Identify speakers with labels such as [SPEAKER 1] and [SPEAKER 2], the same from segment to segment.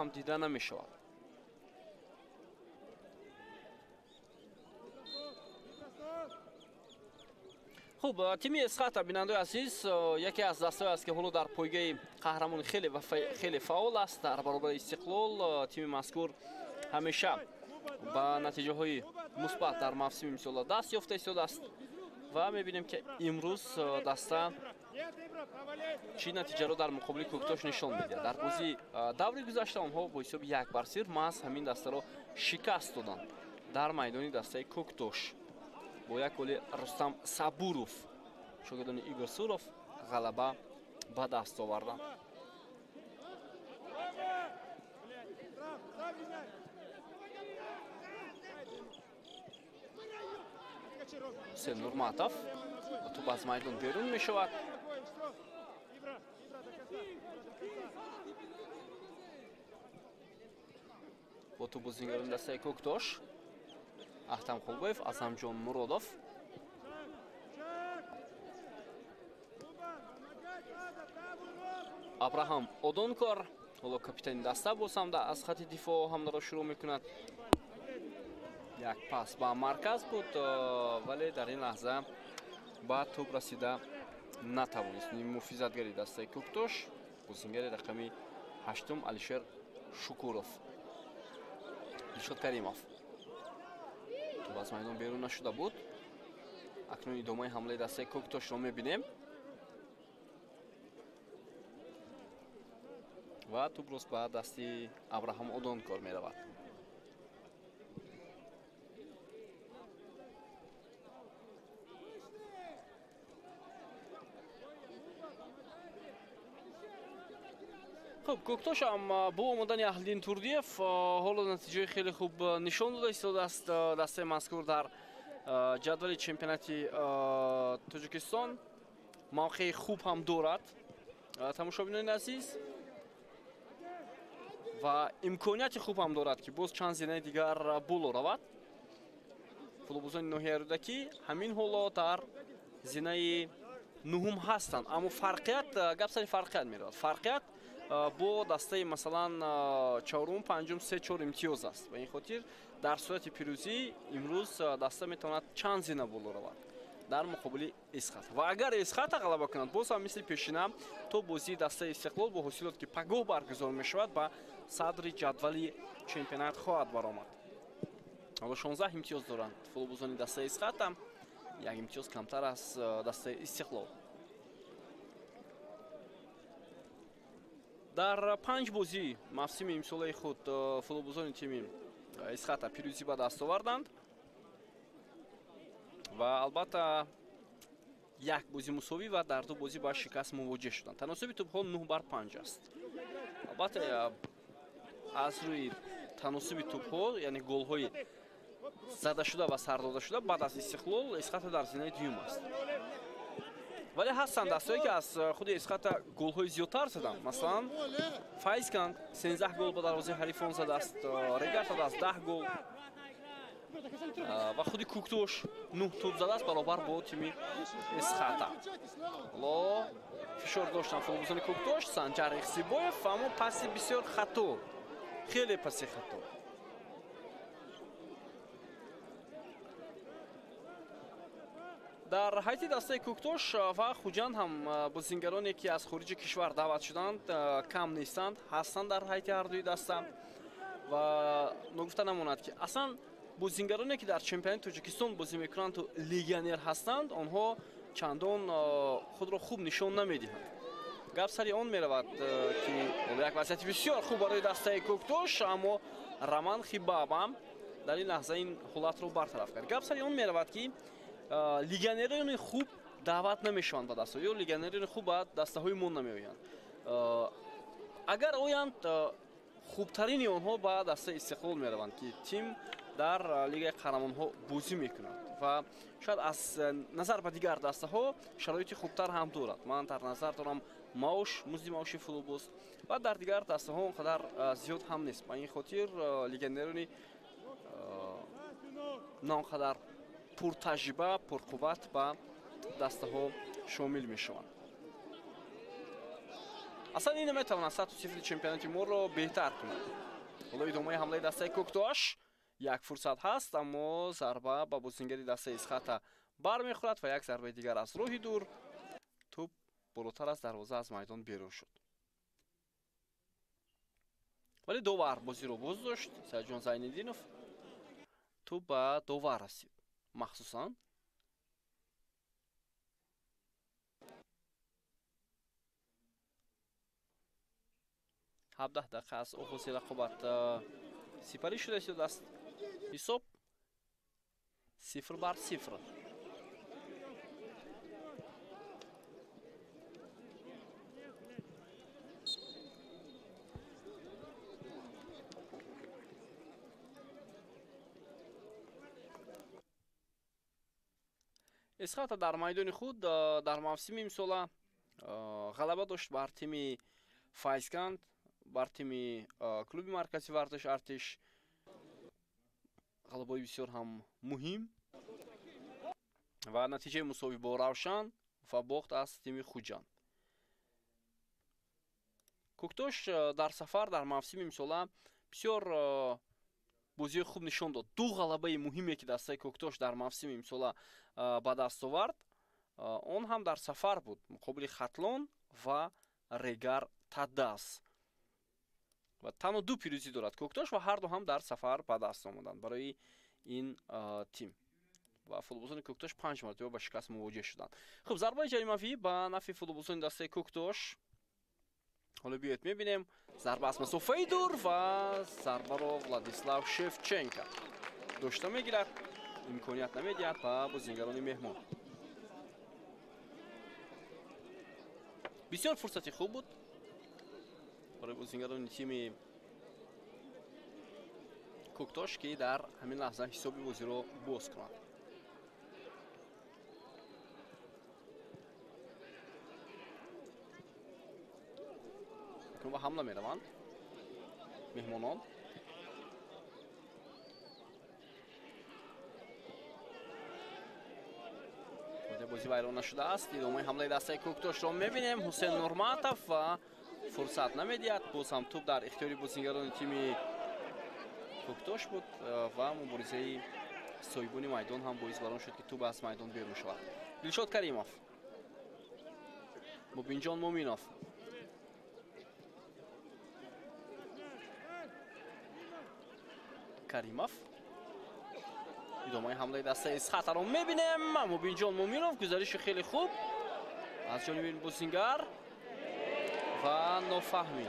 [SPEAKER 1] هم دیده نمیشود. خب تیم اسقاط بیننده عزیز یکی از دسته‌ای است که حالا در پایگاه قهرمان خیلی فعال است در برابر استقلال. تیم مذکور همیشه با نتیجه های مثبت در موسم امسال دست یافته شده است و میبینیم که امروز دسته چی نتیجه رو در مقابل کوکتاش نشان میده. در بازی دوری گذشته آنها با حساب 1-0 محض همین دسته رو شکست دادند در میدان دسته کوکتاش با یک گل رستم صبوروف. شاگردان ایگور سوروف غلبه به دست آوردند. حسین نورماتов توپ از میدان بیرون می شود. با توپ بازیگران دسته کوکتاش احتم خولباев، Азамҷон Муродов. Абраҳам Одонкор ҳоло капитани даста боз ҳам аз хати дифоъ ҳамларо шурӯъ мекунад. як пас ба марказ буд, вале дар ин лаҳза ба тӯб расида натавонист. Муҳофизатгари дастаи Кӯктош бозингари рақами 8 Алишер Шукуров. Дилшод Каримов тӯб аз майдон берун нашуда буд. акнун идомаи ҳамлаи дастаи Кӯктошро мебинем ва тӯб рост ба дасти Абраҳам Одонкор меравад. Кӯктош ҳам бо омадани Аҳлиддин Турдиев ҳоло натиҷаи хеле хуб нишон дода истодааст. дастаи мазкур дар ҷадвали чемпионати Тоҷикистон мавқеи хуб ҳам дорад. тамошобинони азиз ва имконияти хуб ҳам дорад ки боз чанд зинаи дигар боло равад. футболбозони ноҳияи рӯдакӣ ҳамин ҳоло дар зинаи нуҳум ҳастанд, аммо фарқият гап сари фарқият меравад. фарқият бо дастаи масалан чорум, панҷум 3-4 имтиёз аст. ба ин хотир дар сурати пирӯзӣ имрӯз даста метавонад чанд зина боло равад дар муқобили Исхат. ва агар Исхата ғалаба кунад, боз ҳам мисли пешина то бозии дастаи Истиқлол бо ҳосилоте ки пагоҳ баргузор мешавад ба садри ҷадвали чемпионат хоҳад баромад. ҳоло 16 имтиёз доранд футболбозони дастаи Исхат, ҳам як имтиёз камтар аз дастаи Истиқлол. дар 5 бозӣ мавсими имсолаи худ футболбозони тими Исхата пирӯзӣ ба даст оварданд ва албатта як бозӣ мусовӣ ва дар ду бозӣ ба шикаст мувоҷеҳ шуданд. таносуби тӯбҳо 9-5 аст. албатта аз рӯи таносуби тӯбҳо, яъне голҳои задашуда ва сардодашуда баъд аз Истиқлол Исхата дар зинаи дуюм аст. вале ҳастанд дастҳое ки аз худи Исхата голҳои зиёдтар заданд. масалан Файзканд 13 гол ба дарвозаи ҳарифон задааст, Регар задааст 10 гол ва худи Кӯктош 9 тӯб задааст баробар бо тими Исхата. ҳоло фишор доштанд футболбозони Кӯктош, Санҷар Ихсибоев, аммо паси бисёр хато, хеле паси хато. дар ҳайати дастаи Кӯктош ва Хуҷанд ҳам бозингароне ки аз хориҷи кишвар даъват шуданд кам нестанд, ҳастанд дар ҳайати ҳардуи даста. ва ногуфта намонад ки аслан бозингароне ки дар чемпионати Тоҷикистон бозӣ мекунанд легионер ҳастанд, онҳо чандон худро хуб нишон намедиҳанд. гап сари он меравад ки як вазъияти бисёр хуб барои дастаи Кӯктош, аммо Раман Хибабам дар ин лаҳза ин ҳолатро бартараф кард. гап сари он меравад ки легионерони хуб даъват намешаванд ба даста, ё легионерони хуб ба дастаҳои мо намеоянд. агар оянд, хубтарини онҳо ба дастаи Истиқлол мераванд ки тим дар лигаи қаҳрамонҳо бозӣ мекунад ва шояд аз назар ба дигар дастаҳо шароити хубтар ҳам дорад. ман дар назар дорам маош, музди маоши футболбоз ва дар дигар дастаҳо он қадар зиёд ҳам нест. ба ин хотир легионерони на он қадар пуртаҷриба, пурқувват ба дастаҳо шомил мешаванд. اصلا این نمیتواند 100 چمپیونات ما رو بهتر کند. حالا ادامه حمله دسته کوکتاش، یک فرصت هست اما ضربه با بازیگری دسته اسخات برمیخورد و یک ضربه دیگر از روی دور توپ بالاتر از دروازه از میدان بیرون شد. ولی دوور بازی رو باز داشت. سیدجان زینالدینов توپ به دوور رسید. مخصوصا 17 دقیقه از آغاز رقابت سپری شده است. حساب 0-0. اسخات در میدان خود در موسم امسال غلبه داشت بر تیم فایزکند، بر تیم کلوب مرکزی ورزش ارتش. غلبه بسیار هم مهم و نتیجه مساوی با روشن و باخت از تیم خوجان. کوکتاش در سفر در موسم امسال بسیار بازی خوب نشان داد. دو غلبه مهمی که دسته کوکتاش در موسم امسال به دست آورد اون هم در سفر بود مقابل خطلان و ریگر تداس و تنها دو پیروزی دارد کوکتاش و هر دو هم در سفر به دست آمدند برای این تیم و فوتبالسازان کوکتاش 5 مرتبه با شکست مواجه شدند. خب ضربه جریمه‌ای به نفع فوتبالسازان دسته کوکتاش. حالا بیایید میبینیم ضربه از مسافه دور و ضربه رو ولادیسلاو شفچنکو داشته میگیرد. امکانیت نمیدهد به بازیگران مهمان. بسیار فرصتی خوب بود برای بازیگران تیم کوکتاش که در همین لحظه حسابی بازی رو باز کنند. با حمله میروند مهمانان. بازی ویران نشده است. ادامه حمله دسته کوکتاش رو میبینیم. حسین نورماتov و فرصت نمیدهد. باز هم توپ در اختیار بازیگران تیم کوکتاش بود و مبارزه سایبون میدان هم باعث بران شد که توپ از میدان بیرون شود. دلشاد کریمов، مبینجان مومینوف، کریمов. ادامه حمله دسته اسخات رو میبینیم. مبینجان مومینوف گزارش خیلی خوب از جانب این بازیگر و نافهمی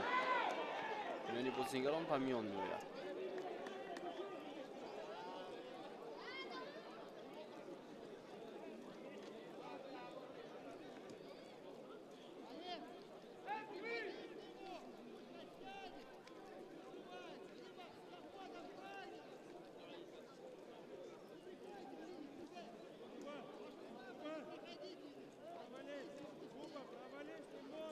[SPEAKER 1] یعنی بازیگران به میان میآید.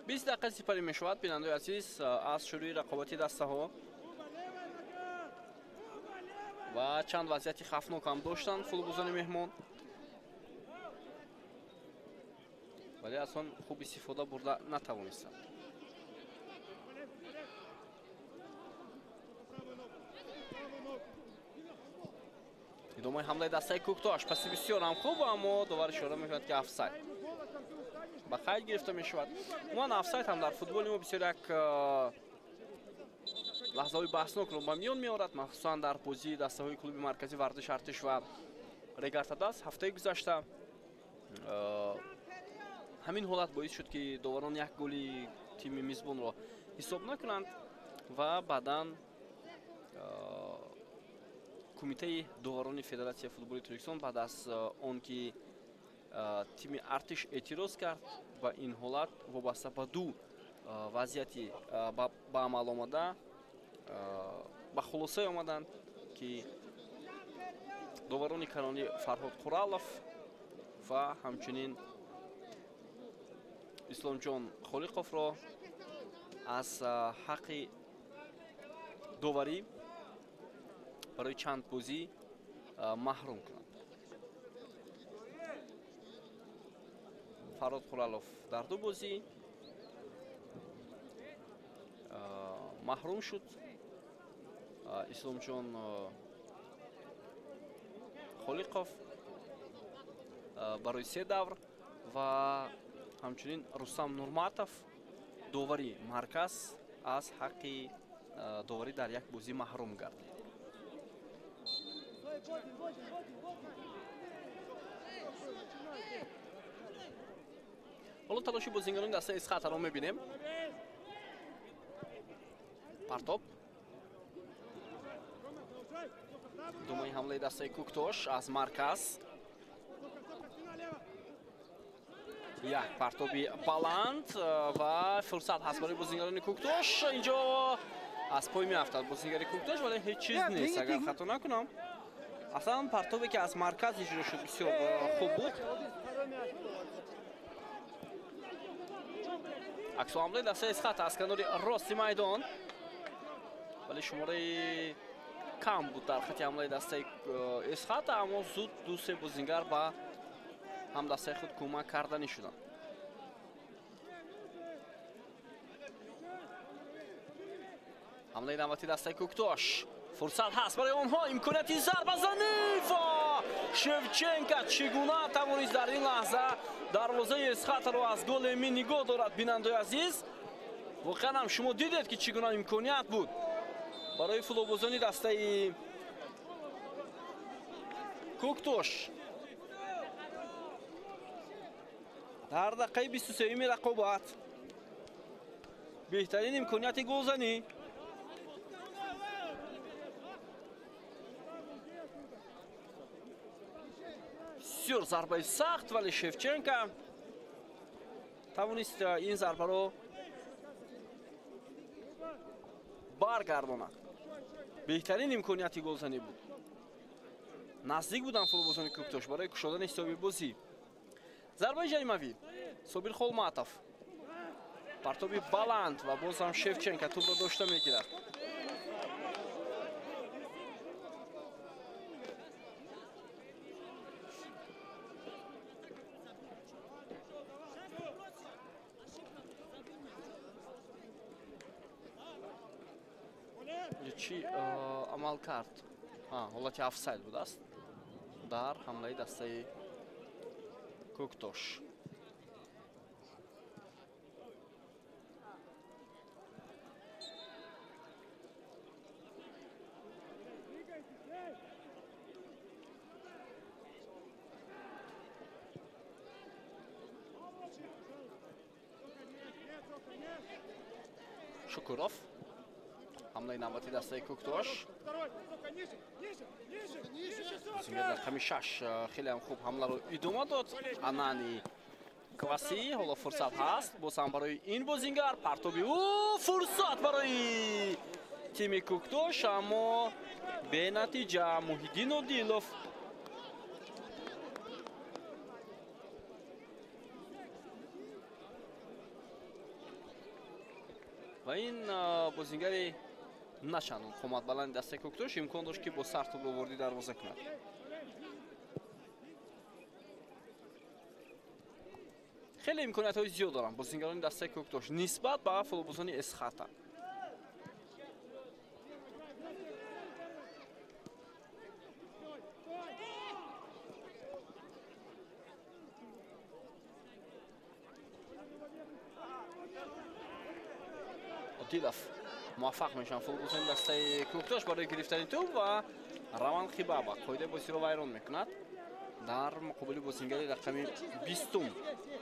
[SPEAKER 1] بیست دقیقه سپری می شود بیننده عزیز از شروع رقابتی دسته ها و چند وضعیت خفناک هم داشتند فوتبالسازان مهمان ولی اصلا خوب استفاده برده نتوانستند. ادامه حمله دسته کوکتاش پس بسیار هم خوب اما دوباره اشاره میکند که افساید با خیلی گرفته می شود. اون افساید هم در فوتبال ما بسیار یک لحظه های بحثناک رو به میان می آورد، مخصوصا در بازی دسته های کلوب مرکزی ورزش ارتش و ریگر تداس هفته گذشته. همین حالت باعث شد که داوران یک گلی تیم میزبان را حساب نکنند و بعداً کمیته داوران فدراسیون فوتبال ترکستان بعد از آن که تیم ارتش اعتراض کرد و این حالت وابسته به دو وضعیتی به عمل آمده به خلاصه آمدند که داوران کنانی فرهاد قرالов و همچنین اسلامجان خالقов را از حق داوری برای چند بازی محروم کنند. فرهاد قرالов در دو بازی маҳрум шуд исломҷон холиқов барои 3 давр ва ҳамчунин рустам нурматов довари марказ аз ҳаққи доварӣ дар як бозӣ маҳрум гардид. ҳоло талоши бозингарони дастаи Эсхатаро мебинем. Партоп думои ҳамлаи дастаи Куктош аз марказ. Як партоби баланд ва фурсат ҳаст барои бозингарони Куктош. инҷо аз пой меафтад бозингари Куктош, вале ҳеҷ чиз нест агар хато накунам. аслан партобе ки аз марказ иҷро шуд бисёр хуб буд. аксу ҳамлаи дастаи Эсхата аз канори рости майдон, вале шумораи кам буд дар хати ҳамлаи дастаи Эсхата, аммо зуд ду-се бозингар ба ҳам дастаи худ кӯмак карданӣ шуданд. ҳамлаи навбати дастаи Куктош. фурсат ҳаст барои онҳо, имконияти зарбазанӣ ва Шевченко чӣ гуна тавонист дар ин лаҳза дарвозаи Эсхатаро аз гол эмин нигоҳ дорад. бинандаи азиз, воқеан ҳам шумо дидед ки чӣ гуна имконият буд барои футболбозони дастаи Куктош. дар дақиқаи 23-ими рақобат беҳтарин имконияти голзанӣ. бисёр зарбаи сахт, вале Шевченко тавонист ин зарбаро баргардонад. беҳтарин имконияти голзанӣ буд. наздик буданд футболбозони Куктош барои кушодани ҳисоби бозӣ. зарбаи ҷаримавӣ. Собир Холматов. партоби баланд ва боз ҳам Шевченко тӯбро дошта мегирад. чӣ амал кард? ҳолати офсайд будааст дар ҳамлаи дастаи Куктош. Шукуров. ҳамлаи навбати дастаи Куктош. дар қами 6 хеле ҳам хуб ҳамларо идома дод. Анани Кваси. ҳоло фурсат ҳаст боз ҳам барои ин бозингар. партоби фурсат барои тими Куктош, аммо бенатиҷа. Муҳиддин Одилов ва ин бозингари начандон қоматбаланди дастаи Куктош имкон дошт ки бо сар тӯбро ворди дарвоза кунад. хеле имкониятҳои зиёд доранд бозингарони дастаи Куктош нисбат ба футболбозони Эсхата. Одилов муваффақ мешаванд футболбозони дастаи Куктош барои гирифтани тӯб ва Раван Хибаба қоидаи бозиро вайрон мекунад. дар муқобили бозингари рақами 20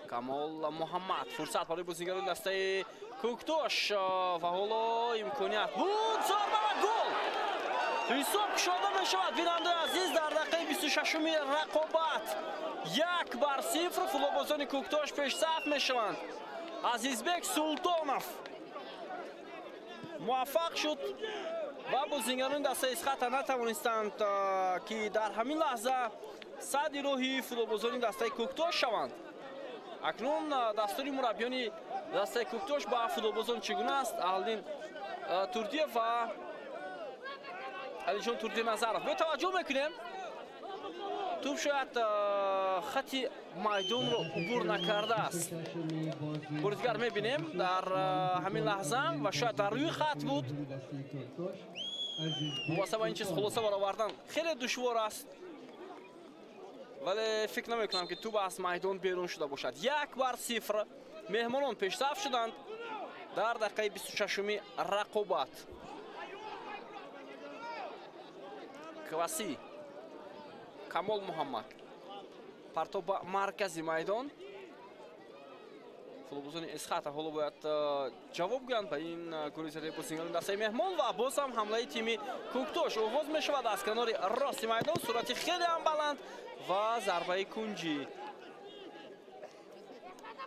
[SPEAKER 1] Камол Муҳаммад. фурсат барои бозингарони дастаи Куктош ва ҳоло имконият буд. зарба ва гол. ҳисоб кушода мешавад. бинандаи азиз, дар дақиқаи 26-уми рақобат 1-0 футболбозони Куктош пешсаф мешаванд. Азизбек Султонов муваффақ шуд ва бозингарони дастаи Эсхата натавонистанд ки дар ҳамин лаҳза садди роҳи футболбозони дастаи Куктош шаванд. акнун дастури мураббиёни дастаи Куктош ба футболбозон чӣ гуна аст? Аҳлиддин Турдиев ва Алиҷон Турдиназаров. бетаваҷҷӯҳ мекунем. тӯб шояд خطی майдон رو عبور نکرده است. بازیگر میبینیم در همین لحظه و شاید در روی خط بود. واسه این چیز خلاصه برآوردن خیلی دشوار است، ولی فکر نمیکنم که توپ از میدان بیرون شده باشد. 1-0 مهمانان پیشرفت شدند در دقیقه 26 رقابت. کواسی، камол муҳаммад партоб ба маркази майдон. футболбозони эсхата ҳоло бояд ҷавоб гӯянд ба ин гӯризаи бозингарони дастаи меҳмон ва боз ҳам ҳамлаи тими кӯктош оғоз мешавад аз канори рости майдон. суръати хеле ҳам баланд ва зарбаи кунҷӣ.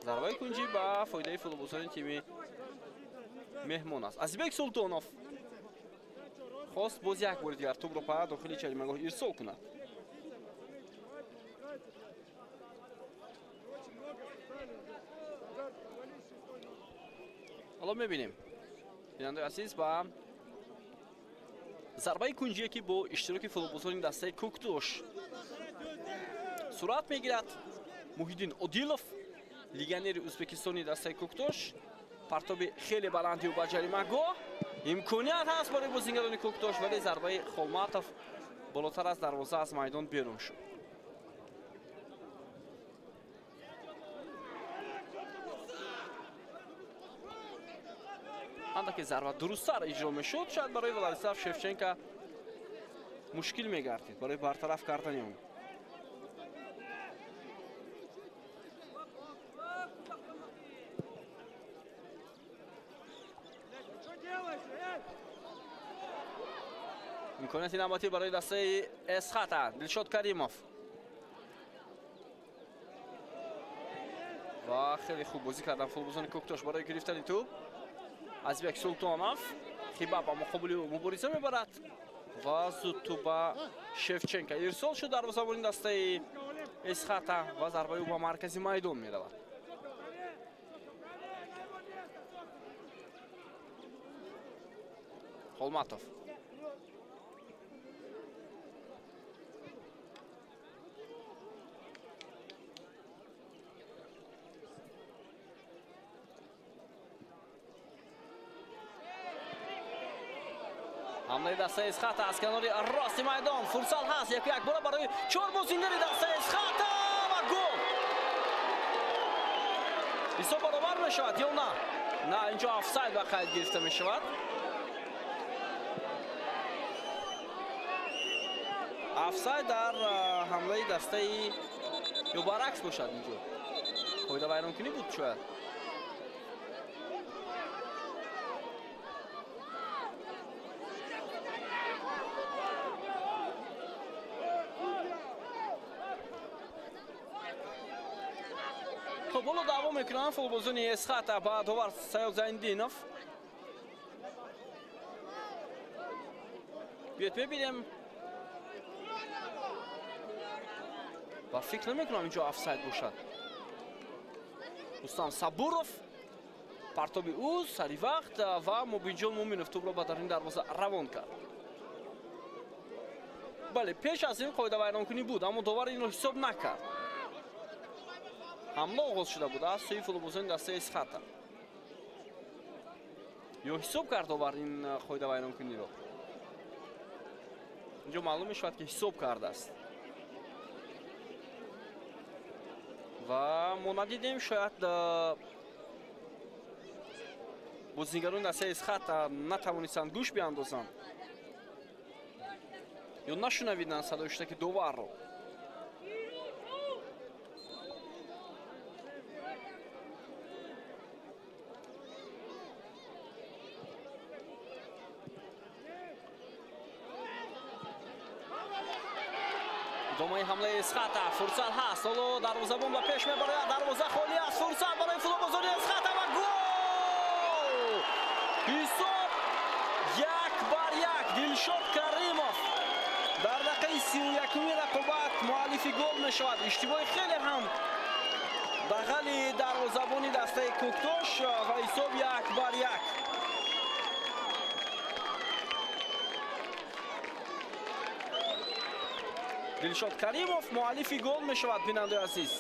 [SPEAKER 1] зарбаи кунҷӣ ба фоидаи футболбозони тими меҳмон аст. Азизбек Султонов хост боз як бори дигар тӯбро па дохили ҷаримагоҳ ирсол кунад. حالا میبینیم بیننده عزیز با ضربه کنجیه که با اشتراک فوتبالبازان دسته کوکتوش صورت میگیرد. محیدین عادیلوف لیگنر ازبکستانی دسته کوکتوش پرتاب خیلی بلندی و با جریمه‌گاه امکانیت هست برای بازیکنان کوکتوش، ولی ضربه خولماتوف بالاتر از دروازه از میدان بیرون شد. که ضربه درست‌تر اجرا میشد، شاید برای ولادیسلاو شفچنکو مشکل میگردید برای برطرف کردن اون. امکانیت نباتی برای دسته اسخاتا دلشاد کریموف و خیلی خوب بازی کردن فوتبالبازان کوکتوش برای گرفتن توپ. Азизбек Султонов хиба ба муқобили мубориза мебарад ва зуд тӯб ба Шевченко ирсол шуд дар дарвозабони дастаи Эсхата ва зарбаи ӯ ба маркази майдон меравад. Холматов حمله دسته اسخاتا از کنار راست میدان. فرصت هست یک بار برای چهار بازیکن دسته اسخاتا و گل. حساب برابر میشود یا نه؟ نه، اینجا آفساید به قید گرفته میشود. آفساید در حمله دسته یا برعکس باشد اینجا. قاعده ویرانکنی بود شاید. خب حالا دوام میکنن فوتبالبازان اسخاتا با داور سیاد زیندینوف. بیاید ببینیم و فکر نمیکنم اینجا آفساید باشد. رستم صبوروف پرتاب او سری وقت و مبینجان مومینوف توپ را به درون دروازه روان کرد. بله، پیش از این قاعده ویرانکنی بود اما داور این را حساب نکرد. حمله آغاز شده بود از سوی فوتبالبازان دسته اسخاتا. یا حساب کرد داور این قاعده ویرانکنی را. اینجا معلوم میشود که حساب کرده است. و ما ندیدیم شاید بازیکنان دسته اسخاتا نتوانستند گوش بیاندازند یا نشنویدند صدای که داور را. ادامه حمله اسخاتا. فرصت هست، حالا دروازه‌بان به پیش میبرد. دروازه خالی است. فرصت برای فوتبالبازان اسخاتا و گل. حساب 1-1. دلشاد کریموف در دقیقه 31 رقابت مؤلف گل میشود. اشتباه خیلی هم بغل دروازه‌بان دسته کوکتوش و حساب 1-1. дилшод каримов муаллифи гол мешавад. бинандаи азиз,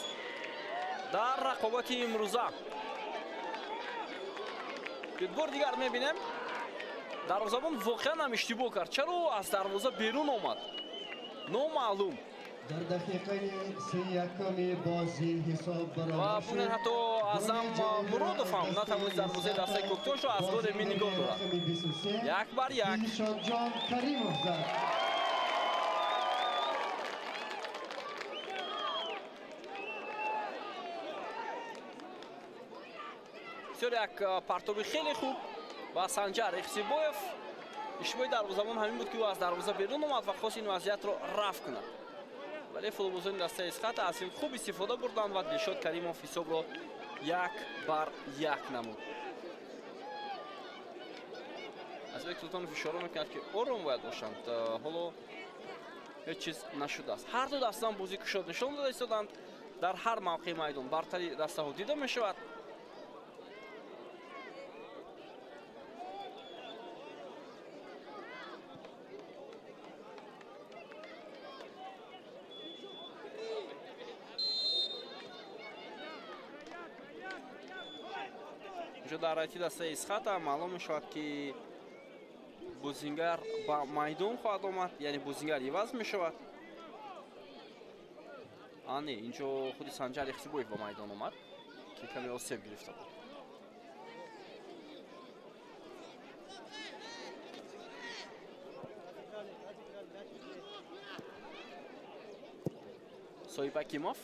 [SPEAKER 1] дар рақобати имрӯза бор дигар мебинем. дарвозабон воқеан ҳам иштибоҳ кард. чаро аз дарвоза берун омад номаълум.
[SPEAKER 2] дар дақиқаи 31-уми бозӣ ҳисоб
[SPEAKER 1] ва бунен ҳатто азам муродов ҳам натавонист дарвозаи дастаи Коктошро аз гол эмини гол дорад. 1-1.
[SPEAKER 2] дилшодҷон каримов зад.
[SPEAKER 1] бисёр як партоби хеле хуб ва Санҷар Ихсибоев. иштибоҳи дарвозабон ҳамин буд ки ӯ аз дарвоза берун омад ва хост ин вазъиятро рафт кунад. вале футболбозони дастаи Исхат аз ин хуб истифода бурданд ва Дилшод Каримов ҳисобро 1-1 намуд. азбек Султонов ишора мекунад ки ором бояд бошанд. ҳоло ҳеҷ чиз нашудааст. ҳар ду дастан бозӣ кушод нишон дода истоданд. дар ҳар мавқеи майдон бартари дастаҳо дида мешавад. дар райти дастаи Исхат маълум мешавад ки бозингар ба майдон хоҳад омад, яъне бозингар иваз мешавад. не, инҷо худи Санҷар Ихсибоев ба майдон омад ки каме осеб гирифта буд. Соиб Акимов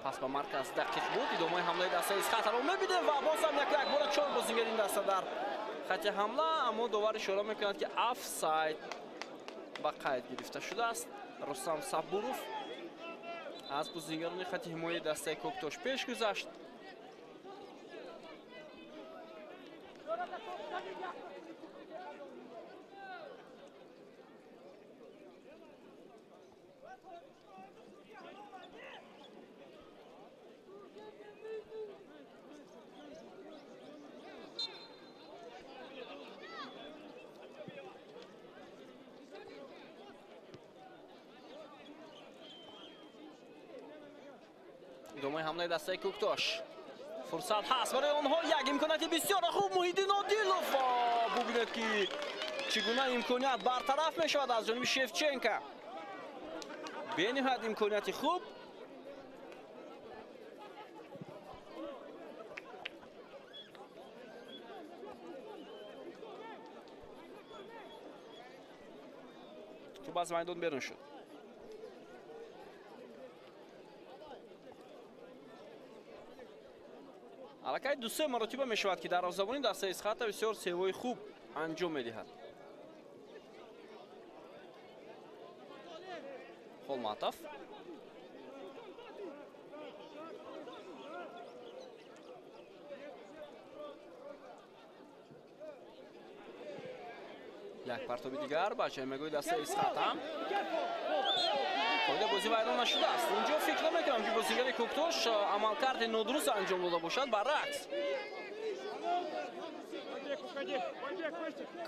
[SPEAKER 1] пас ба марказ дақиқ буд. идомаи ҳамлаи дастаи Исхатро мебинем ва бозам як бора чор бозингери ин даста дар хати ҳамла, аммо довар ишора мекунад ки офсайд ба қайд гирифта шудааст. Рустам Сабуров аз бозингарони хати ҳимояи дастаи Коктош пеш гузашт. идомаи ҳамлаи дастаи Коктош. фурсат ҳаст барои онҳо. як имконияти бисёр хуб. Муҳиддин Одилов. бубинед ки чӣ гуна имконият бартараф мешавад аз ҷониби Шевченко. бениҳоят имконияти хуб. тӯб аз майдон берун шуд. аллакай ду-се маротиба мешавад ки дарвозабони дастаи Исхат бисёр севои хуб анҷом медиҳад. Холматов як партоби дигар ба ҷаймагоҳи дастаи Исхат ҳам қоида бозӣ вайрон нашудааст. инҷо фикр намекунам ки бозигари Коктош амалкарди нодуруст анҷом дода бошад. баръакс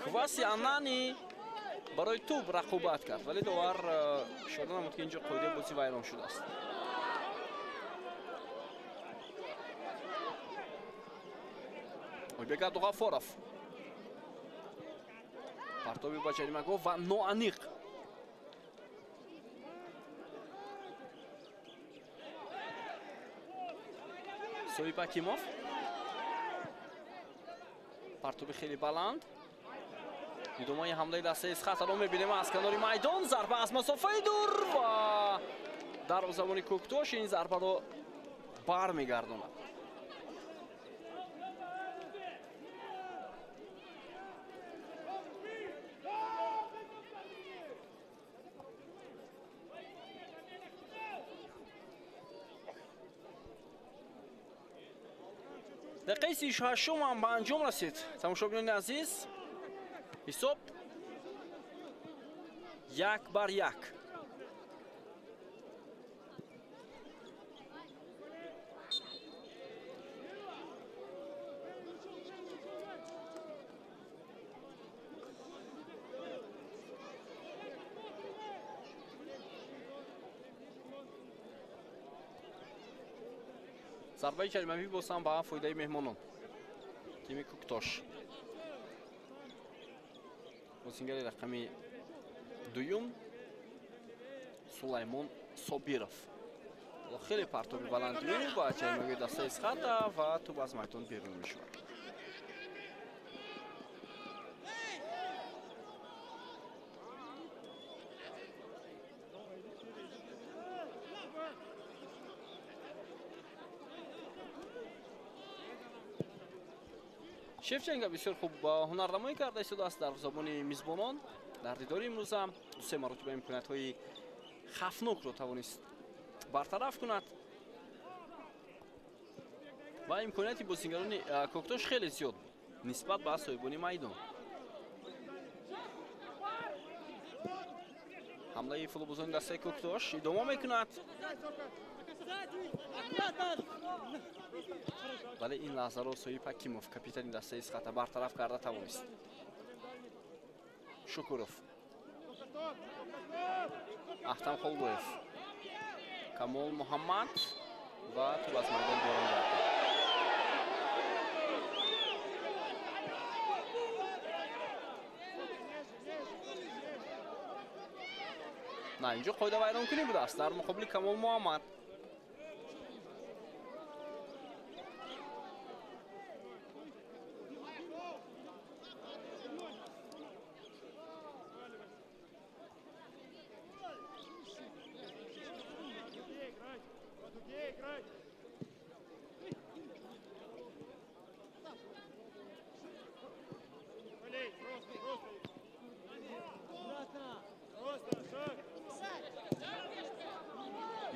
[SPEAKER 1] Кваси Анани барои тӯб рақобат кард, вале довар ишора намуд ки инҷо қоидаи бозӣ вайрон шудааст. ойбек Абдуғафоров партоби ба ҷаримагоҳ ва ноаниқ. Соиб Акимов партоби хеле баланд. идомаи ҳамлаи дастаи Исхатро мебинем аз канори майдон. зарба аз масофаи дур ва дарвозабони Коктош ин зарбаро бармегардонад. دقیقه 38 هم به انجام رسید. تماشاگران عزیز حساب 1-1. зарбаи ҷаримавӣ бозам ба фоидаи меҳмонон тими Куктош. бозингари рақами дуюм Сулаймон Собиров. хеле партоби баландӣ ба ҷаримавии дастаи схата ва тӯб аз майдон берун мешавад. шефченга бисёр хуб ҳунарнамоӣ карда истодааст дар забони мизбонон. дар дидори имрӯза дусе маротиба имкониятҳои хафнокро тавонист бартараф кунад ва имконияти бозингарони Коктош хеле зиёд буд нисбат ба соҳибони майдон. ҳамлаи футболбозони дастаи Коктош идома мекунад. вале ин лаҳзаро Соҳиб Ҳакимов капитани дастаи схата бартараф карда тавонист. Шукуров, Ахтам Холбоев, Камол Муҳаммад ва тӯб аз майдон борон гардид. на инҷо қоида вайронкунӣ будааст дар муқобили Камол Муҳаммад.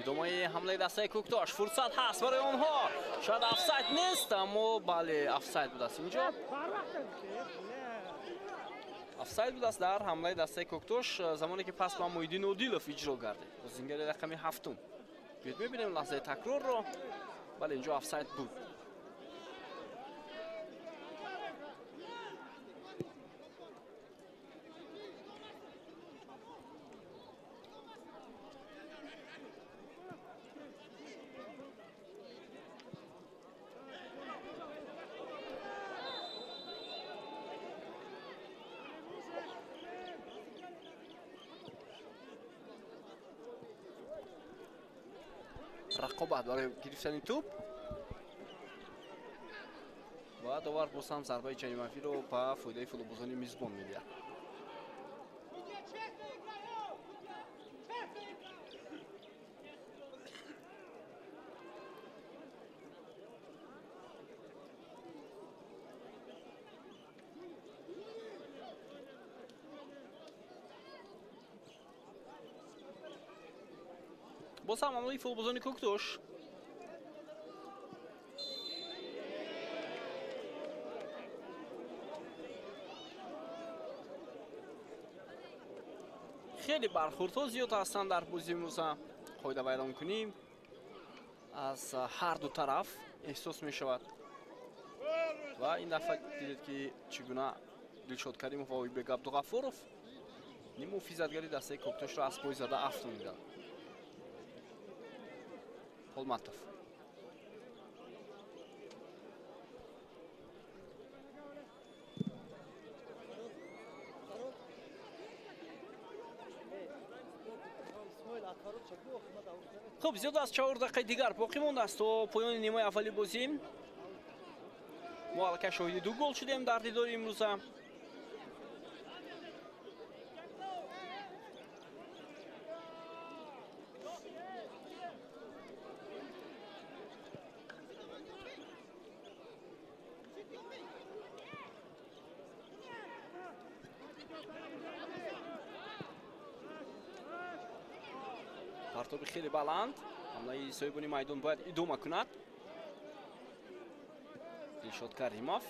[SPEAKER 1] идомаи ҳамлаи дастаи Куктош. фурсат ҳаст барои онҳо. шояд офсайд нест, аммо бале офсайд будааст. инҷо офсайд будааст дар ҳамлаи дастаи Куктош замоне ки пас ба Муҳиддин Одилов иҷро гардид. бозингари рақами 7. биёед мебинем лаҳзаи такрорро. бале инҷо офсайд буд. рақобат барои гирифтани тӯб ва довар боз ҳам зарбаи ҷаримавиро ба фоидаи футболбозони мизбон медиҳад. боз ҳам ҳамлаи футболбозони Коктош. хеле бархӯрдҳо зиёд ҳастанд дар бозии имрӯза. қоида вайронкунӣ аз ҳар ду тараф эҳсос мешавад ва ин дафъа дидед ки чӣ гуна Дилшод Каримов ва Ойбек Абдуғаффоров ним муҳофизатгари дастаи Коктошро аз пой зада афтонидан. Холматов. خب زیاد از 4 دقیقه دیگر باقی مونده است تا پایان نیمه اولی بازی. ما الان شاهد 2 گل شدیم در دیدار امروز. پرتاب خیلی بلند. حمله صاحبانی میدان باید ادامه کند. دلشاد کریموف.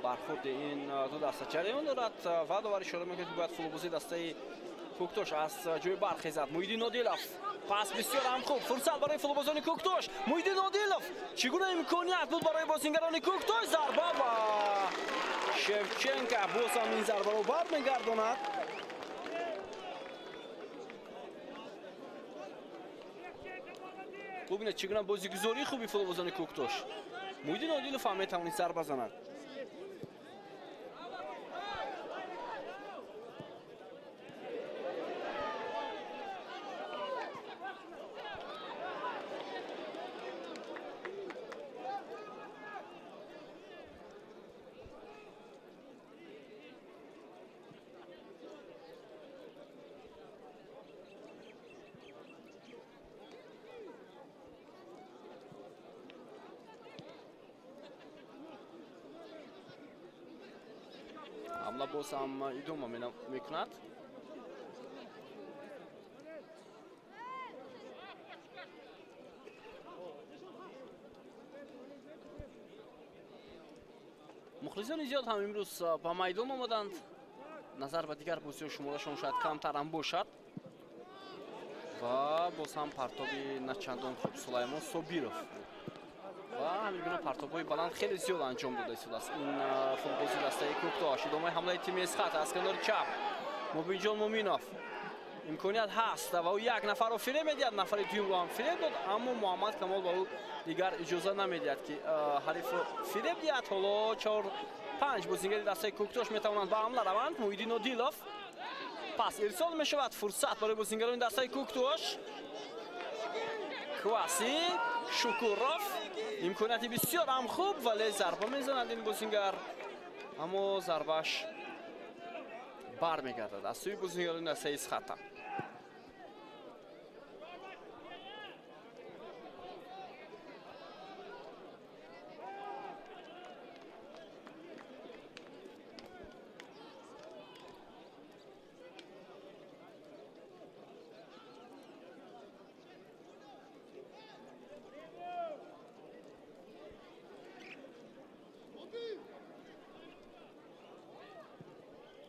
[SPEAKER 1] برخورد این دو دسته جریان دارد و داور اشاره می‌کند که باید فوتبالبازی دسته کوکتوش از جای برخیزد. محیدین عادلوف پاس بسیار هم خوب، فرصت برای فوتبالبازان کوکتوش. محیدین عادلوف چگونه امکانیت بود برای بازیگران کوکتوش؟ ضربه و شevchenko باز هم این ضربه رو برمیگرداند. ببینید چگونه بازیگزاری خوبی فوتبالبازان کوکتوش. مویدین عادلوف هم میتوانید سر بزند. حمله باز هم ادامه میکند. مخلصان زیاد هم امروز با میدان آمدند. نظر به دیگر پوزیشن شمارشان شاید کمتر هم باشد و باز هم پرتابی نچندان خوب سلیمان صابیروف و همین گونه پرتاب‌های بلند خیلی زیاد انجام داده شده است. این فوتبالبازی دسته کوکتوش ادامه حمله تیم اسخات از کنار چپ مبینجان مومینوف امکانیت هست و او یک نفر رو فریب میدهد، نفر دوم رو هم فریب داد، اما محمد کمال با او دیگر اجازه نمیدهد که حریف فریب دهد. حالا 4-5 بازیگری دسته کوکتوش میتوانند به حمله روند. مویدین عادلوف پس ارسال میشود، فرصت برای بازیگران دسته کوکتوش. کواسی شکوروف امکانیتی بسیار هم خوب ولی ضربه میزند این بازیگر، اما ضربهش برمیگردد از سوی بازیگران دسته اسخات.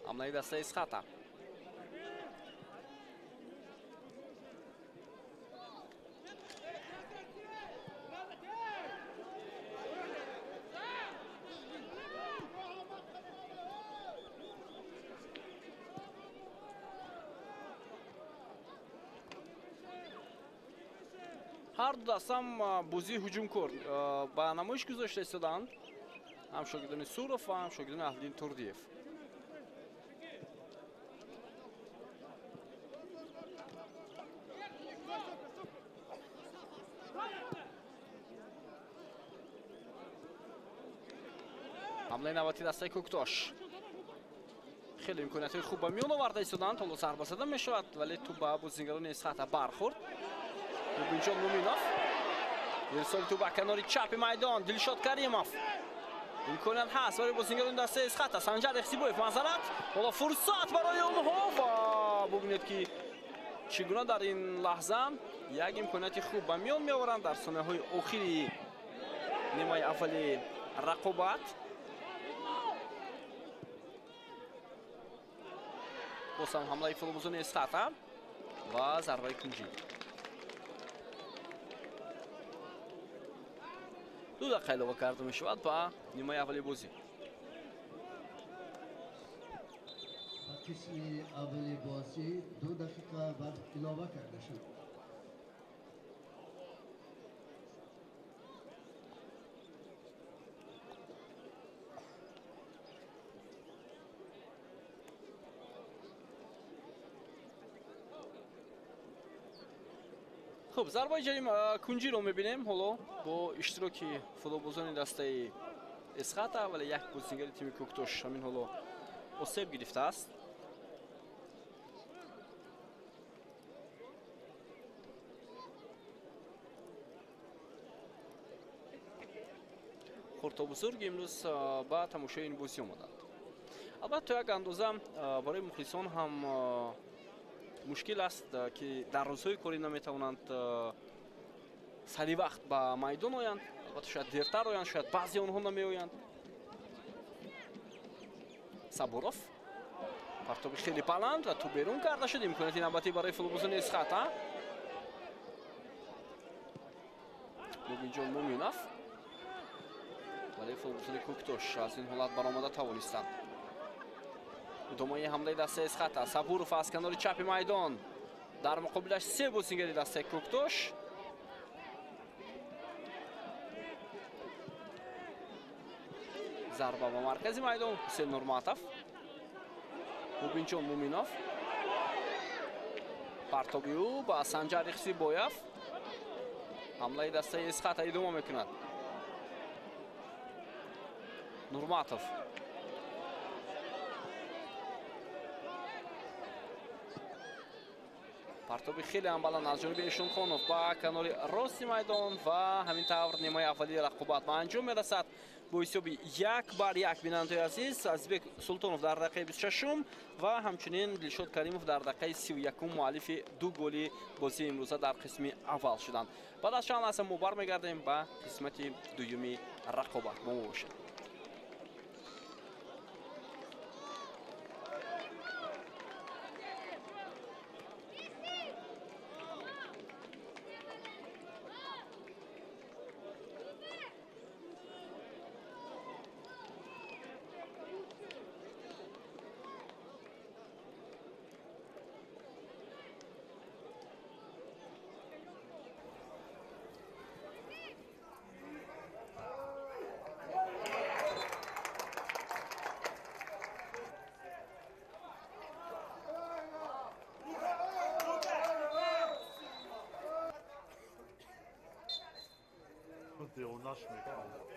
[SPEAKER 1] حمله دسته اسخات. هر دو دست هم بازی هجومکار با نمایش گذاشته ایستادند، هم شاگردان سوروف و هم شاگردان اهلدین توردیف. حمله نواتی دسته کوکتوش خیلی امکانیت خوب به میان آورده ایستادند. حالا ضربه زده میشود ولی تو به بازیگران اسخات برخورد. مبینجان مومینوف ارسال تو به کنار چپ میدان. دلشاد کریموف امکانیت هست برای بازیگران دسته اسخات. سنجر اخسیبویف معذرت. حالا فرصت برای اونها و ببینید که چگونه در این لحظه یک امکانیت خوب به میان میآورند در ثانیه‌های آخری نیمه اولی رقابت. باز هم حمله فوتبالبازان اسخات و ضربه کنجی. 2 دقیقه علاوه کرده می شود به نیمه اولی بازی.
[SPEAKER 2] قسم اولی بازی 2 دقیقه وقت علاوه کرده شد.
[SPEAKER 1] خب ضربه جریم کنجی رو میبینیم حالا با اشتراک فوتبالبازان دسته اسخات ولی یک بازیگر تیم کوکتوش همین حالا آسیب گرفته است. خورتا بزرگ امروز با تماشای این بازی آمدند. البته تا یک اندازه برای مخلصان هم مشکل است که در روزهای کاری نمیتوانند سری وقت به میدان آیند. البته شاید دیرتر آیند، شاید بعضی آنها نمی آیند. صبوروف پرتاب خیلی بلند و تو بیرون کرده شد. امکانیت نوبتی برای فوتبالبازان اسخات. مبینجان مومینوف ولی فوتبالبازان کوکتوش از این حالت برآمده توانستند. ادامه حمله دسته اسخات. صبوروف از کنار چپ میدان در مقابلش 3 بازیگر دسته کوکتوش. Zarba va markaziy maydon Husen Nurmatov. Mubinjon Muminov. Partobiu va Sanjar Iqsiboyev. Hamlai dastai Esqat davom etadi. Nurmatov. Partobi xeyli ham baland az ҷониби Eshonxonov ба канори рости майдон ва ҳамин тавр нимои аввалии рақобат ба анҷом мерасад. Бо ҳисоби 1-1 бинандаи азиз Азизбек Султонов дар дақиқаи 26 ва ҳамчунин Дилшод Каримов дар дақиқаи 31 муаллифи ду голи бозии имрӯза дар қисми аввал шуданд. Баъд аз чанд лаҳза мо бармегардем ба қисмати дуюми рақобат. Бо мо бошед.
[SPEAKER 3] O nasz mikrofon.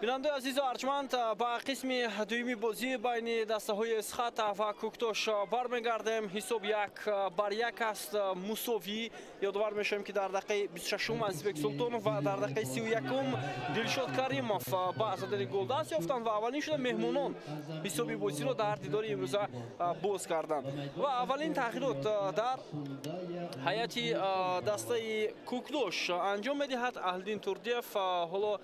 [SPEAKER 1] بیننده عزیز و ارجمند با قسم دومی بازی بین دسته‌های اسخات و کوکتوش برمیگردیم. حساب 1-1 است، مساوی. یادآور میشم که در دقیقه 26 ازبک سلطانوف و در دقیقه 31 دلشاد کریموف با ازاداری گل دست یافتند و اولین شده مهمانان حساب بازی رو در دیدار امروز باز کردند و اولین تغییرات در هیئت دسته کوکتوش انجام میدهد. اهلدین توردیف حالا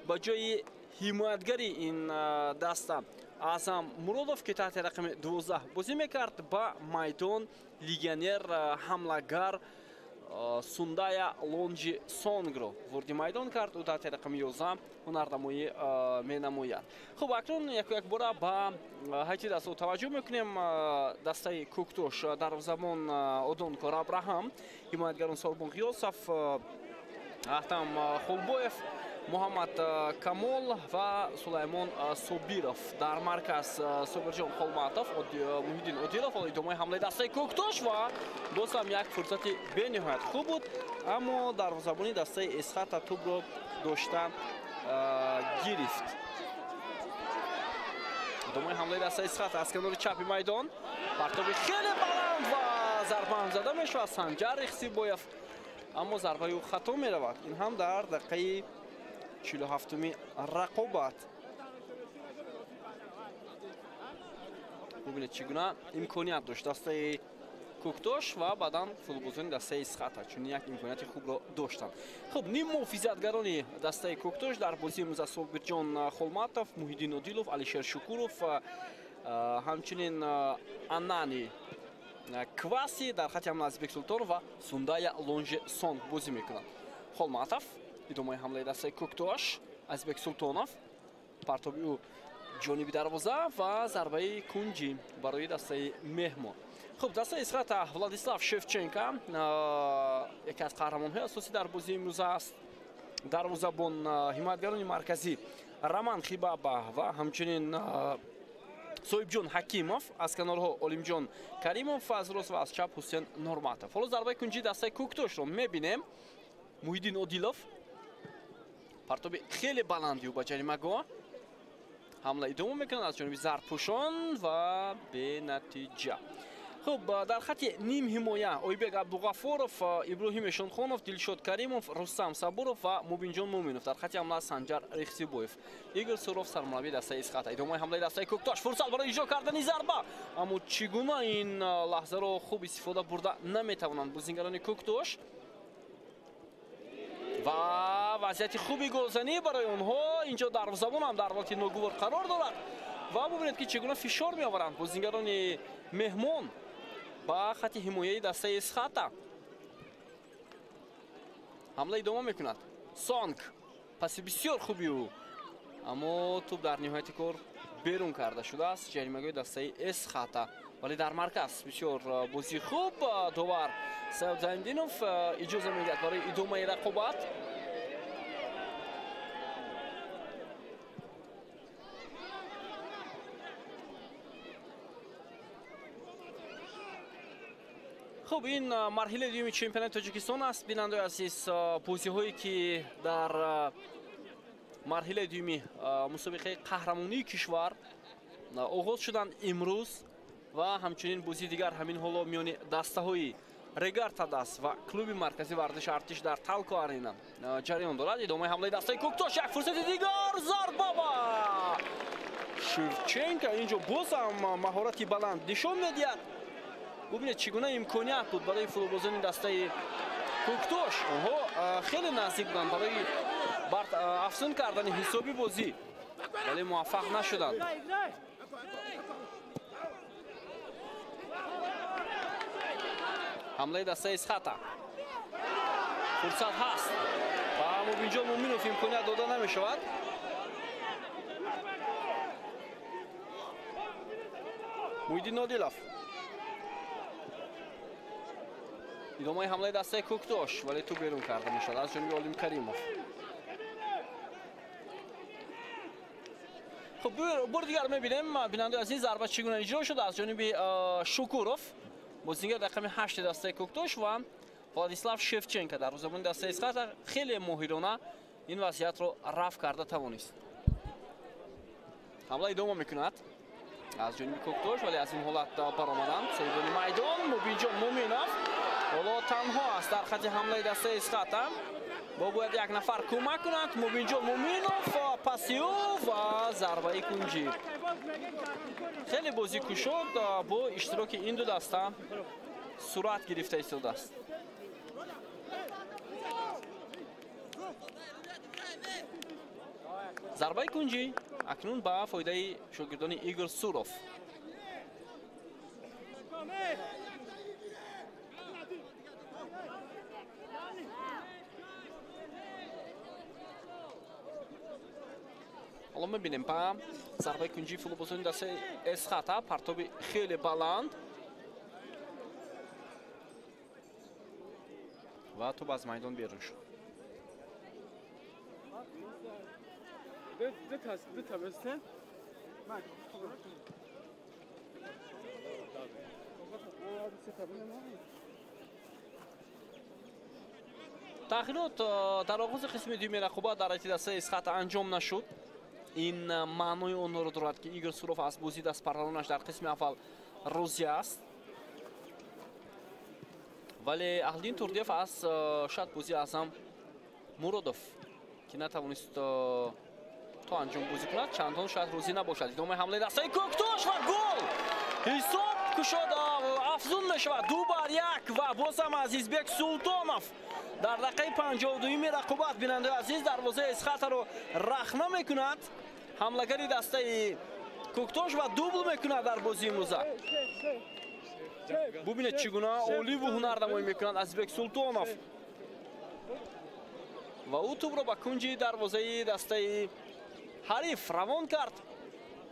[SPEAKER 1] با جای حمایتگری این دسته اعظم مرودوف که تحت رقم 12 بازی میکرد با میدان لیگیونر حمله‌گر سوندایا لونجی سونگرو وارد میدان کرد. او تحت رقم 11 هنرنمایی مینماید. خب اکنون یک بار با هیئت دسته توجه میکنیم. دسته کوکتوش در زمان اودونکار ابراهام، حمایتگران سوربون غیاسف، احتم خولبویف، محمد کامول و سلیمان صبیرов در مرکز صبرجان خولماتov محیدین ادیلov. ادامه حمله دسته کوکتوش و باز هم یک فرصت بینهایت خوب بود، اما دروازه‌بانی دسته اسخات توپ رو داشتن گرفت. ادامه حمله دسته اسخات از کنار چپ میدان، پرتاب خیلی بلند و ضربه هم زده میشه از سنجر رخسیبویف، اما ضربه او خطا میرود. این هم در دقیقه 47 رقابت. ببینید چگونه امکانیت داشت دسته کوکتوش و بعدا فوتبالبازان دسته اسخات، چون یک امکانیت خوب را داشتند. خب نیم محافظتگران دسته کوکتوش در بازی امروز صابرجان خولماتov، محیدین ادیلov، علیشیر شکورov، همچنین انانی کواسی در خط حمله ازبک سلطانوف و سوندایا لونجی سونگ بازی میکنند. خولماتov ادامه حمله دسته کوکتوش، ازبک سلطانوف پرتابی او جانبی دروازه و ضربه کنجی برای دسته مهمان. خب دسته اسخات ولادیسلاو شفچنکا یکی از قهرمان‌های اساسی در بازی امروز است. دروازه‌بان حمایتگران مرکزی رمان خیبابا و همچنین صاحبجان حکیموف، از کنارها اولیم کریموف از راست و از چپ حسین نورماتov. حالا ضربه کنجی دسته کوکتوش رو می‌بینیم. محیدین ادیلov پرتاب خیلی بلندی و با جریمه گاه حمله ادامه میکنند از جانب زرپوشان و به نتیجه. خب در خط نیم حمایه اویبک عبدالغفورov، ابراهیم شونخونov، دلشاد کریموف، رستم صبورov و مبینجان مومینوف. در خط حمله سنجر رخسیبویف، ایگور سوروف سرمربی دسته اسخات. ادامه حمله دسته کوکتوش، فرصت برای اجرا کردن ضربه، اما چگونه این لحظه رو خوب استفاده برده نمیتوانند بازیگران کوکتوش و وضعیت خوبی گلزنی برای اونها. اینجا دروازه‌بان هم در حالت ناگوار قرار دارد و ببینید که چگونه فشار میآورند بازیگران مهمان با خط حمایه دسته اسخات. حمله ادامه میکند سونگ، پس بسیار خوبی او، اما توپ در نهایت کار بیرون کرده شده است. جریمه‌گاه دسته اسخات، ولی در مرکز بسیار بازی خوب. دوبار سعید زایندینوف اجازه میدهد برای ادامه رقابت. خب این مرحله دوم چمپیونات تاجیکستان است. بیننده عزیز، بازی هایی که در مرحله دوم مسابقه قهرمانی کشور آغاز شدند امروز و همچنین بازی دیگر همین حالا میان دسته های ریگارتاداس و کلوب مرکزی ورزش ارتش در تالکو آرینا جریان دارد. ادامه حمله دسته کوکتوش، یک فرصت دیگر، ضربه با شفچنکا. اینجا باز هم مهارتی بلند نشان میدهد. ببینید چگونه امکانیت بود برای فوتبالبازان دسته کوکتوش. خیلی نزدیک بودند برای افزون کردن حسابی بازی، ولی موفق نشدند. حمله دسته اسخات، فرصت هست و مبینجان مومینوف امکانیت داده نمی شود. محیدین ادیلov، ادامه حمله دسته کوکتوش، ولی تو بیرون کرده می شود از جانب اولیم کریموف. خب بار دیگر میبینیم بیننده عزیز ضربه چگونه اجرا شده از جانب شکورov، بازیگر رقم 8 دسته کوکتوش و ولادیسلاو شفچنکا در زمان دسته اسخات. خیلی ماهرانه این وضعیت رو رفع کرده توانست. حمله ادامه میکند از جانب کوکتوش، ولی از این حالت برآمدند سوم میدان مبینجان مومینوف حالا تنها است در خط حمله دسته اسخات. با باید یک نفر کمک کند. مبینجان مومینوف پاسیو و ضربه کنجی. خیلی بازی شد با اشتراک این دو دسته صورت گرفته ایستاده است. ضربه کنجی اکنون با فایده شاگردان ایگور سوروف. حالا میبینیم با ضربه کنجی فوتبالبازان دسته اسخاتا پرتاب خیلی بلند و توپ از میدان بیرون شد. تغییرات در آغاز قسم دوم رقابت در حیط دسته اسخات انجام نشد. این معنای آن را دارد که ایگور سوروف از بازی دست پرورانش در قسم اول راضی است، ولی اهلدین توردیف از شاید بازی اعظم مرادوف که نتوانست تا انجام بازی کند چندان شاید راضی نباشد. ادامه حمله دسته کوکتوش و گل. حساب کشاد افزون میشود 2-1 و باز هم عزیزبک سلطانوف در دقیقه 52 رقابت بیننده عزیز دروازه اسخات را رخنه میکند. حملگری دسته کوکتوش و دوبل میکند در بازی امروزه. ببینید چگونه عالی و هنر نمایی میکند عزیزبک سلطانوف و او توپ را به کنج دروازه دسته حریف روان کرد.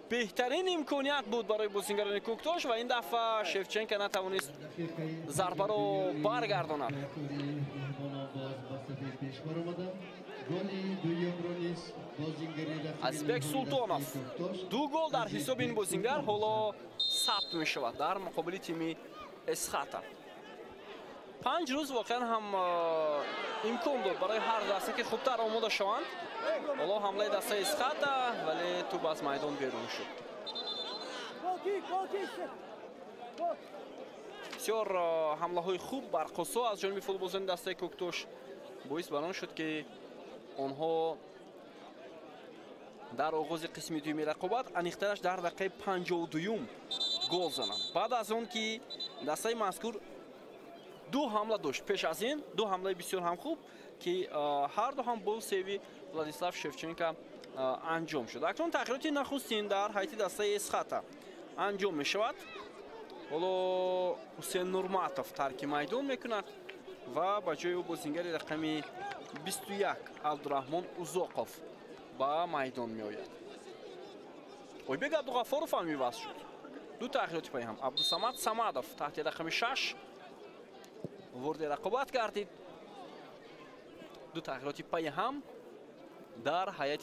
[SPEAKER 1] بهترین امکانیت بود برای بازیگران کوکتوش و این دفعه شفچنکو نتوانست ضربه را برگرداند. عزیزبک سلطانوف 2 گل در حساب این بازیگر حالا ثبت می شود در مقابل تیم اسخاتا. 5 روز واقعا هم امکان داد برای هر دسته که خوبتر آماده شوند. حالا حمله دسته اسخاتا ولی توپ از میدان بیرون شد. بسیار حمله های خوب برقصا از جانب فوتبالبازان دسته کوکتوش باعث بران شد که آنها در آغاز قسم دوم رقابت انیخترش در دقیقه 52 گل زنند. بعد از اون که دسته مذکور 2 حمله داشت، پیش از این 2 حمله بسیار هم خوب که هر دو هم با سیوی ولادیسلاو شفچنکو انجام شد. اکنون تغییرات نخستین در حیط دسته اسخاتا انجام می شود. حالا حسین نورماتوف ترک میدان میکند و با جای او بازیگر رقم 21 عبدالرحمن اوزاقوف با میدان می آید. اویبک عبدالغفاروف هم میوست شد. 2 تغییرات پای هم عبدالصمد صمدوف تحت رقم 6 وارد رقابت گردید. 2 تغییرات پای هم در حیات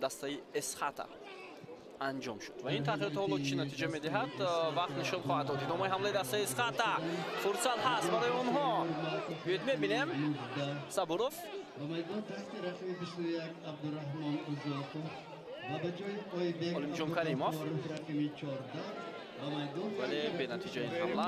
[SPEAKER 1] دسته اسخاتا انجام شد و این تغییرات حالا چی نتیجه میدهد وقت نشان خواهد داد. ادامه حمله دسته اسخاتا فرصت هست برای اونها. بیاید میبینیم صبوروف علیم کریموف ولی به نتیجه این حمله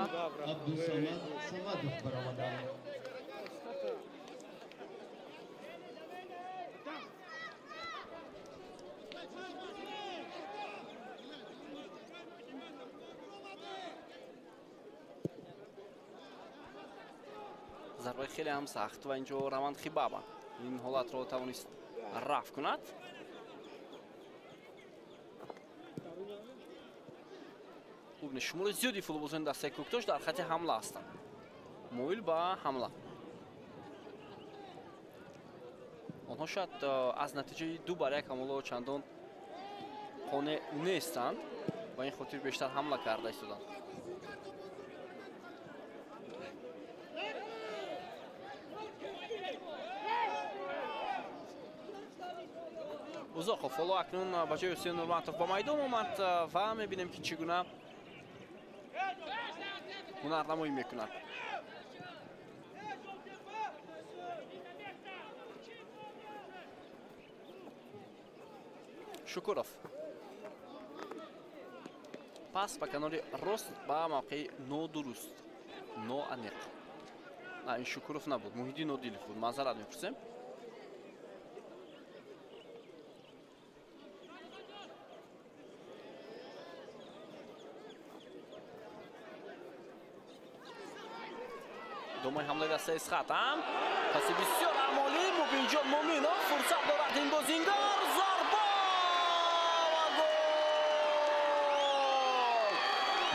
[SPEAKER 1] ضربه خیلی هم سخت و اینجا روند خیبابا این حالت رو توانست رفع کند. خوب شمول زیادی فوتبالبازان دسته کوکتوش در خط حمله هستند. مویل با حمله آنها شاید از نتیجه 2-1 حمله چندان قانع نیستند و این خاطر بیشتر حمله کرده ایستادند. اوزاقوف حالا اکنون با جای حسین نورماتوف با میدان آمد و میبینیم که چگونه هنرنمایی میکند. شکروف پاس به کنار راست با موقع نادرست ناانیق. نه این شکروف نبود، محیدی نادیلوف بود. معذرت می‌پرسیم. دومای حمله دسته اسخط هم پس بسیار عمالی. مبین جان مومینوف فرصت دارد این بازیگر. ضربه و گل.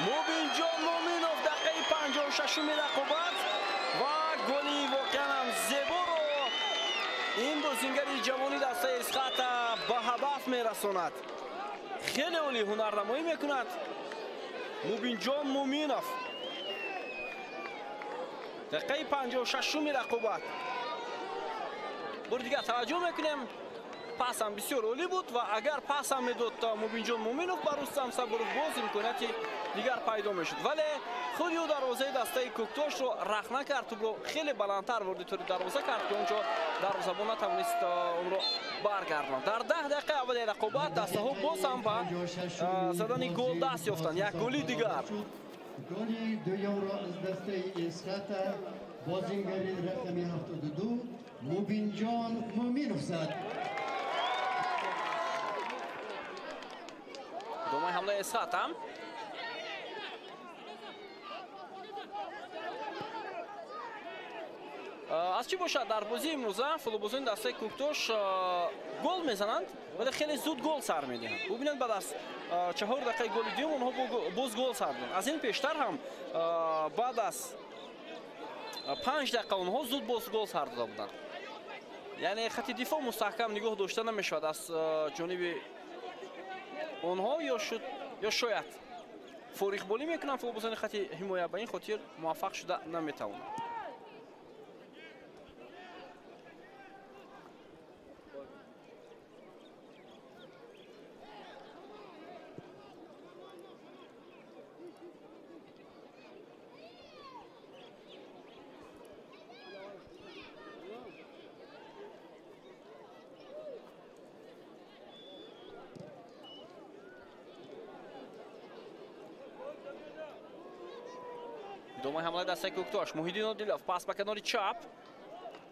[SPEAKER 1] مبین جان مومینوف دقیقه 56 رقابت و گلی واقعا هم زیبا رو این بازیگر جوانی دسته اسخط به هدف میرساند. خیلی عالی هنرنمایی میکند مبین جان مومینوف. دقیقه 56 رقابت. بار دیگر توجه میکنیم پاس هم بسیار عالی بود و اگر پاس هم میداد مبین جان مومینوف بر رستم صبورов باز امکاناتی دیگر پیدا میشد، ولی خود او دروازه دسته کوکتاش رو رخ نکرد. توپ رو خیلی بلندتر وارد توی دروازه کرد که اونجا دروازه‌بان نتوانست اون رو برگرداند. در 10 دقیقه اول رقابت دسته ها باز هم به زدن گل دست یافتند. یک گلی دیگر.
[SPEAKER 2] گلی دوم را از دسته اسخط بازیگری رقمی 72 مبین جان مومینوف زد.
[SPEAKER 1] دومای حمله اسخط هم از چی باشد در بازی امروز فوتبالبازان دسته کوکتاش گل میزنند ولی خیلی زود گل سر میدهند. ببینید بعد از 4 دقیقه گل دوم اونها باز گل سر دادند. از این پیشتر هم بعد از 5 دقیقه اونها زود باز گل سر داده بودند. یعنی خط دفاع مستحکم نگاه داشته نمیشود از جانب اونها یا شاید فوریخ بالی میکنن فوتبالبازان خط حمایت. به این خاطر موفق شده نمیتوانند. دومای حمله دسته کوکتاش محیدی نادیلوف پاس به کنار چپ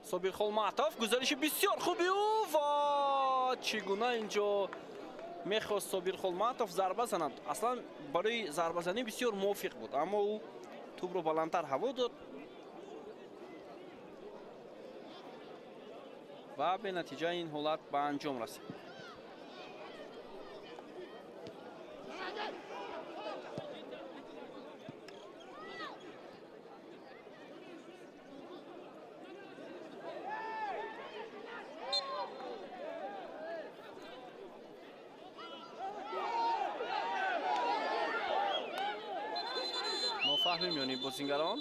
[SPEAKER 1] صابر خولماتوف گزارش بسیار خوبی او و چگونه اینجا میخواست صابر خولماتوف ضربه زند. اصلا برای ضربه زنی بسیار موفق بود اما او توپ رو بلندتر هوا داد و به نتیجه این حالت به انجام رسید. فهمی میانی بازیگران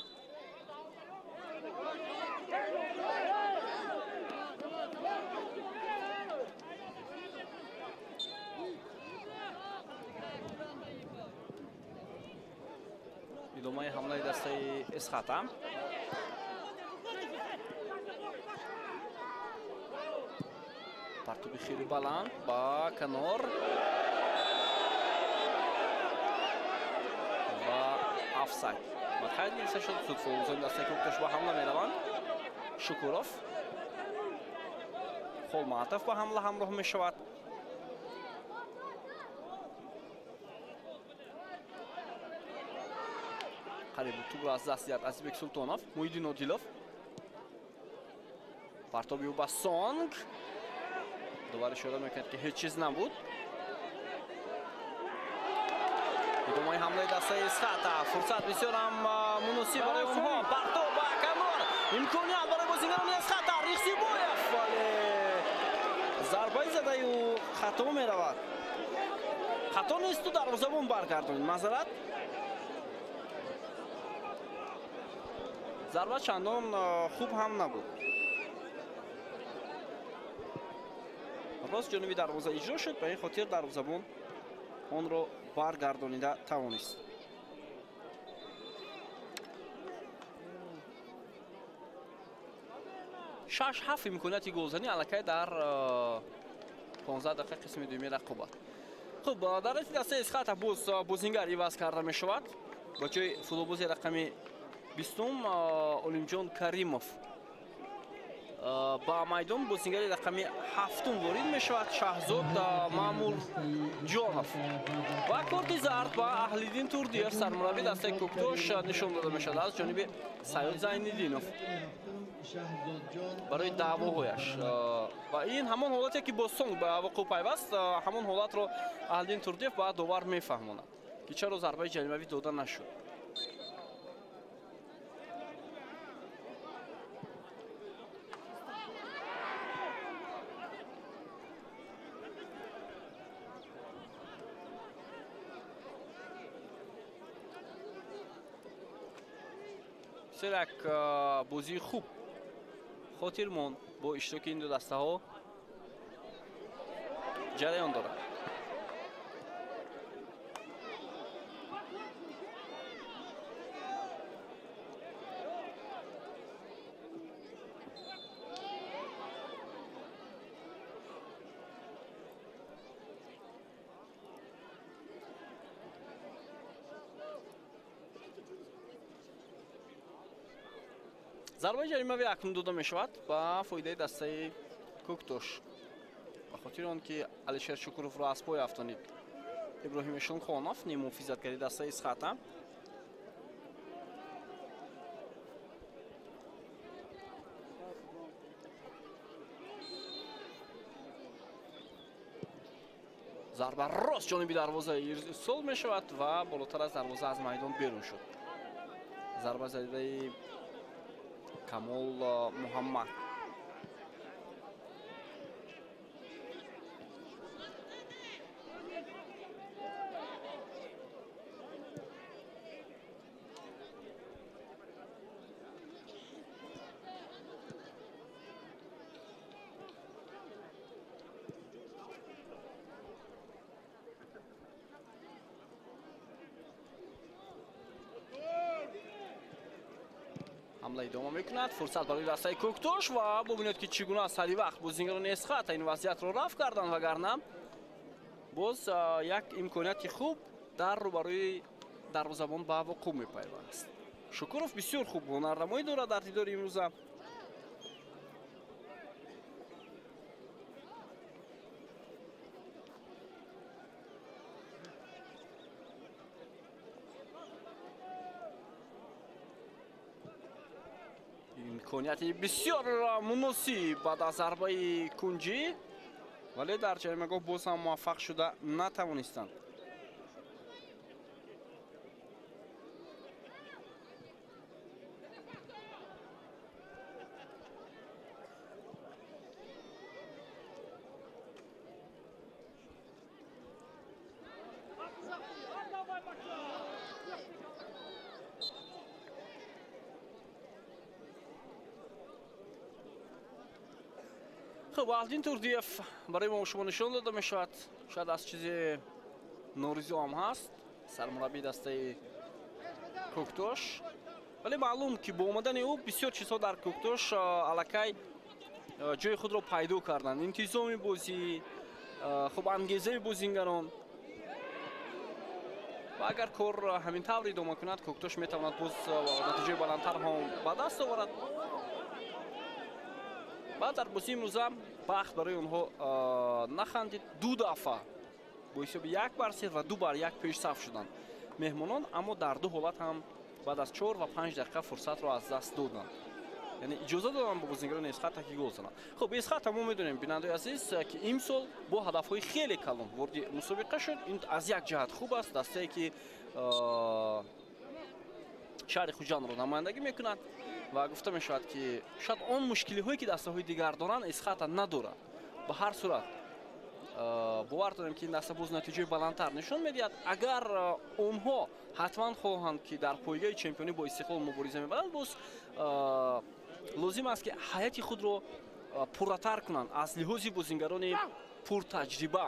[SPEAKER 1] ادامه حمله دسته اسخط هم پرتوبی خیلی بلند با کنار آفساید. خیلی میرسه شد سود فوتبالبازان دسته کوکتاش با حمله میروند. شکروف خولماتوف با حمله همراه میشود. قریب توپ را از دست داد ازیبک سلطانوف. محیدی نادیلوف پرتابی او با سونگ دوباره اشاره میکرد که هیچ چیز نبود. ادامه حمله دسته اسخط فرصت بسیار هم مناسب برای اونها. پرتاب با کنار امکانیت برای بازیگران اسخط ریخسی بایف ولی ضربه زده او خطا میرود. خطا نیست تو دروازه‌بان برگردونید. معذرت ضربه چندان خوب هم نبود. راست جانبی دروازه اجرا شد به این خاطر دروازه‌بان اون رو برگردانیده توانست. شش هفت امکاناتی گلزنی الکی در 15 دقیقه قسم دومی رقابت. خب در رابطه دسته اسخات باز بازیگر عوض کرده می شود با جای فوتبال رقم 20 اولیم کریموف با میدان بازیگر رقم 7 وارد می شود شهزاد مامور جانوف و کارت زرد با اهلیدین توردیف سرمربی دسته کوکتوش نشان داده می شود از جانب سیاد زینالدینوف برای دعواهایش و این همان حالتی که با سونگ به وقوع پیوست همان حالت را اهلیدین توردیف با داور میفهماند که چرا ضربه جریمه‌ای داده نشد. سرک بازی خوب خاطرمان با اشتراک این دو دسته ها جریان دارد. ضربه جریمه‌ای اکنون داده می شود با فایده دسته کوکتوش به خاطر آنکه علیشیر شکروف را از پای افشانید ابراهیم شونخانوف نیم محافظتگری دسته اسخات ضربه راست جانبی دروازه ارسال می شود و بالاتر از دروازه از میدان بیرون شد. ضربه زده کمال محمد حمله ادامه میکند. فرصت برای دسته کوکتوش و ببینید که چگونه است هر وقت بازیگران اسخات این وضعیت رو رفع کردند وگرنه باز یک امکانیت خوب در رو برای دروازه‌بان به وقوع میپیوست. شکروف بسیار خوب هنرنمایی دارد در دیدار امروز. امکانیت بسیار مناسب بعد از ضربه کنجی ولی در جریمه‌گاه باز هم موفق شده نتوانستند. خب اهلیدین توردیف برای ما شما نشان داده می شود شاید از چیز نوروزی هم هست سرمربی دسته کوکتوش ولی معلوم که با اومدن او بسیار چیزها در کوکتوش الکی جای خود را پیدا کردند. انتظام بازی خب انگیزه بازیگران و اگر کار همین طور ادامه کند کوکتوش میتواند باز نتیجه بلندتر هم به دست آورد. بعد در بازی امروز بخت برای اونها نخندید. دو دفعه با حساب 1-0 و 2 بار 1 پیش صف شدند مهمانان اما در دو حالت هم بعد از 4 و 5 دقیقه فرصت را از دست دادند یعنی اجازه دادن به بازیگران اسخات که گل زنند. خب اسخات ما میدونیم بیننده عزیز که امسال با هدفهای خیلی کلان وارد مسابقه شد. این از یک جهت خوب است دسته که شهر خوجان را نمایندگی میکند و گفته می شود که شاید آن مشکلی هایی که دسته های دیگر دارند اسخات ندارد. به هر صورت باور داریم که این دسته باز نتیجه بلندتر نشان میدهد. اگر اونها حتما خواهند که در پایگاه چمپیونی با استقلال مبارزه میبرند باز لازم است که حیات خود را پرتر کنند از لحاظ بازیگران پر تجربه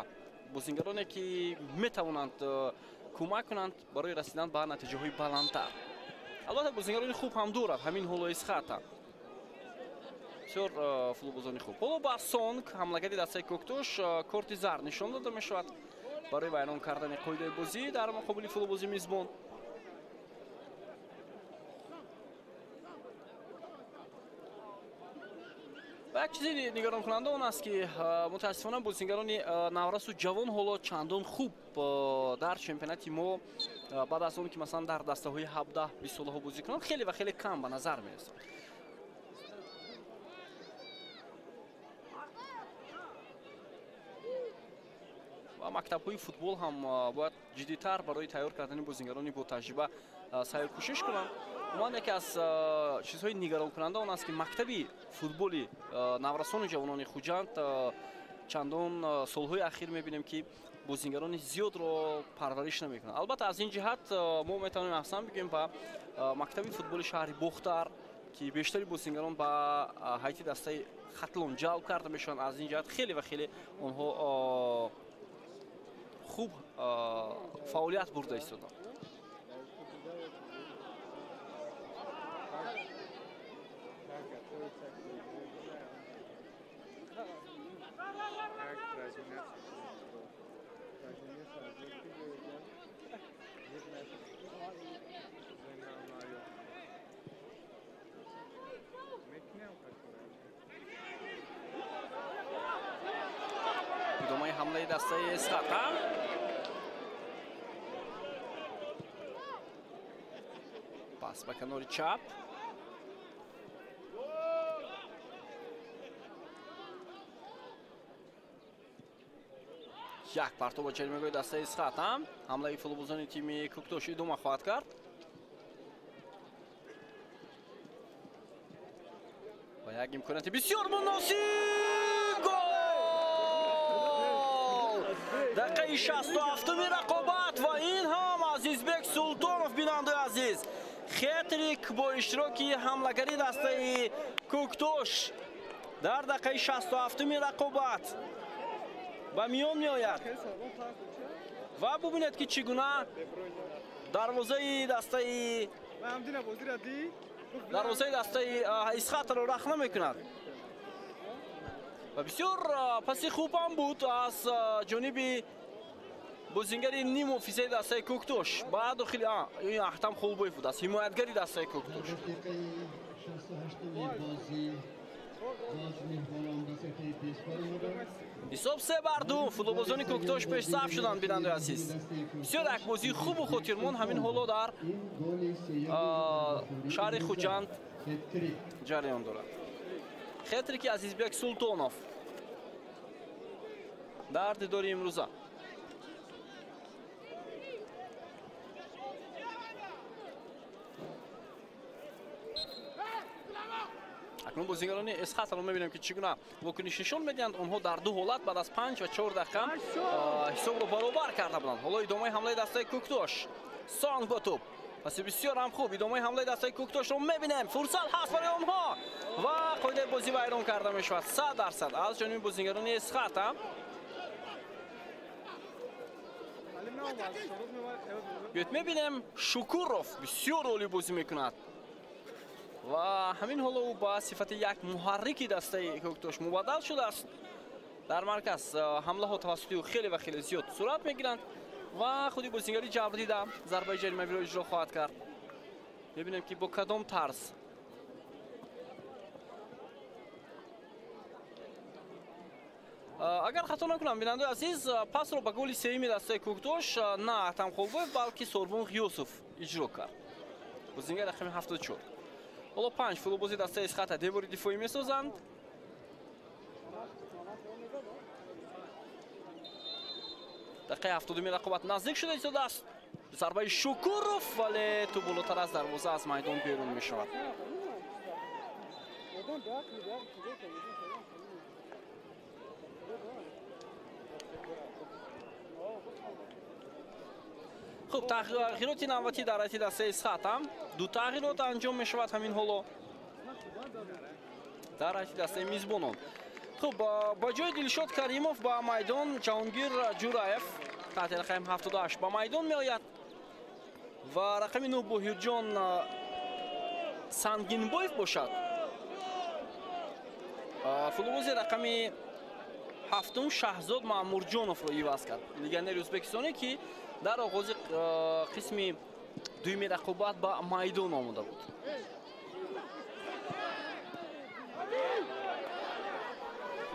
[SPEAKER 1] بازیگرانی که میتوانند کمک کنند برای رسیدن به نتیجه های بلندتر. البته بازیگران خوب هم دارد همین حالا اسخات بسیار فوتبالبازان خوب. حالا با سونگ حمله‌گری دسته کوکتوش کارت زرد نشان داده می شود برای ویران کردن قاعده بازی در مقابل فوتبال میزبان. و یک چیزی نگران کننده اون است که متاسفانه بازیگران نورس و جوان حالا چندان خوب در چمپیونات ما بعد از اون که مثلا در دسته های 17-20 ساله ها بازی کنند خیلی و خیلی کم به نظر میرسند. و مکتب های فوتبال هم باید جدی‌تر برای تیار کردن بازیگران با تجربه سعی کوشش کنند. من یکی از چیزهای نگران کننده اون است که مکتبی فوتبالی نورسان و جوانان خوجند چندان سالهای اخیر میبینیم که بازیگران زیاد رو پرورش نمیکنند. البته از این جهت ما میتونیم احسان بگیم با مکتبی فوتبال شهر بختر که بیشتری بازیگران با هیئت دسته ختلون جلب کرده میشن. از این جهت خیلی و خیلی اونها خوب فعالیت برده ایستادند. ادامه حمله دسته اسقاط پاس به کنار چپ یک پرتو با جریمه‌گاه دسته اسقاط حمله فوتبالزن تیم کوکتوش ادامه خواهد کرد. و یک امکانات بسیار مناسب دقیقه 67 رقابت و این هم عزیزبک سلطانов بیننده عزیز خطریک با اشتراکی حملگری دسته کوکتوش در دقیقه 67 رقابت و میان میآید و ببینید که چگونه دروازه دسته اسقاط رو رخ نمیکند و بسیار پسی خوب هم بود از جانب بازیگر نیم فیصد دسته کوکتوش بعد خیلی این احتم خوبی بود از حمایتگری دسته کوکتوش. حساب 3-2 فوتبالزن کوکتوش پیش صف شدند بیننده عزیز. بسیار یک بازی خوب و خاطرمند همین حالا در شهر خوجند جریان دارد. خطریک عزیزبک سلطانov در دیدار امروزه. اکنون بازیگران اسقاط رو میبینیم که چگونه واکنش نشان میدهند. آنها در دو حالت بعد از 5 و 4 دقیقه حساب رو برابر کرده بودند. حالا ادامه حمله دسته کوکتوش سانگ با توپ پس بسیار هم خوب ادامه حمله دسته کوکتوش رو میبینیم. فرصت هست برای آنها و قاعده بازی ویران کرده میشود 100% از جانب بازیگران اسقاط. بیت میبینیم شکوروف بسیار عالی بازی میکند و همین حالا او با صفت یک محرک دسته کوکتوش مبادل شده است. در مرکز حمله ها توسط او خیلی و خیلی زیاد صورت میگیرند و خودی بازیگری جبر دیده ضربه جریمه‌ای را اجرا خواهد کرد. ببینیم که با کدام طرز اگر خطا نکنم بیننده عزیز پس رو به گل سوم دسته کوکتوش نه تمخوبوف بلکه سوربون غیوسوف اجرا کرد بازیگر رقم 74. حالا 5 فوتبالبازی دسته اسقاط دیواری دفاعی میسازند. دقیقه 70 رقابت نزدیک شده ایستاده است. ضربه شکوروف ولی تو بالاتر از دروازه از میدان بیرون می شود. خب تغییرات نوبتی در حیاتی دسته اسقاط هم دو تغییرات انجام می شود همین حالا در حیاتی دسته میزبانان. خب با جای دلشاد کریموف با میدان جهانگیر جورایف تحت رقم 78 با میدان می آید و رقم 9 بوهیرجان سنگینبایف باشد. فوتبالباز رقم ҳафтум Шаҳзод Маъмурҷоновро иваз кард. Легионери Ӯзбекистоне ки дар оғози қисми дуюми рақобат ба майдон омада буд.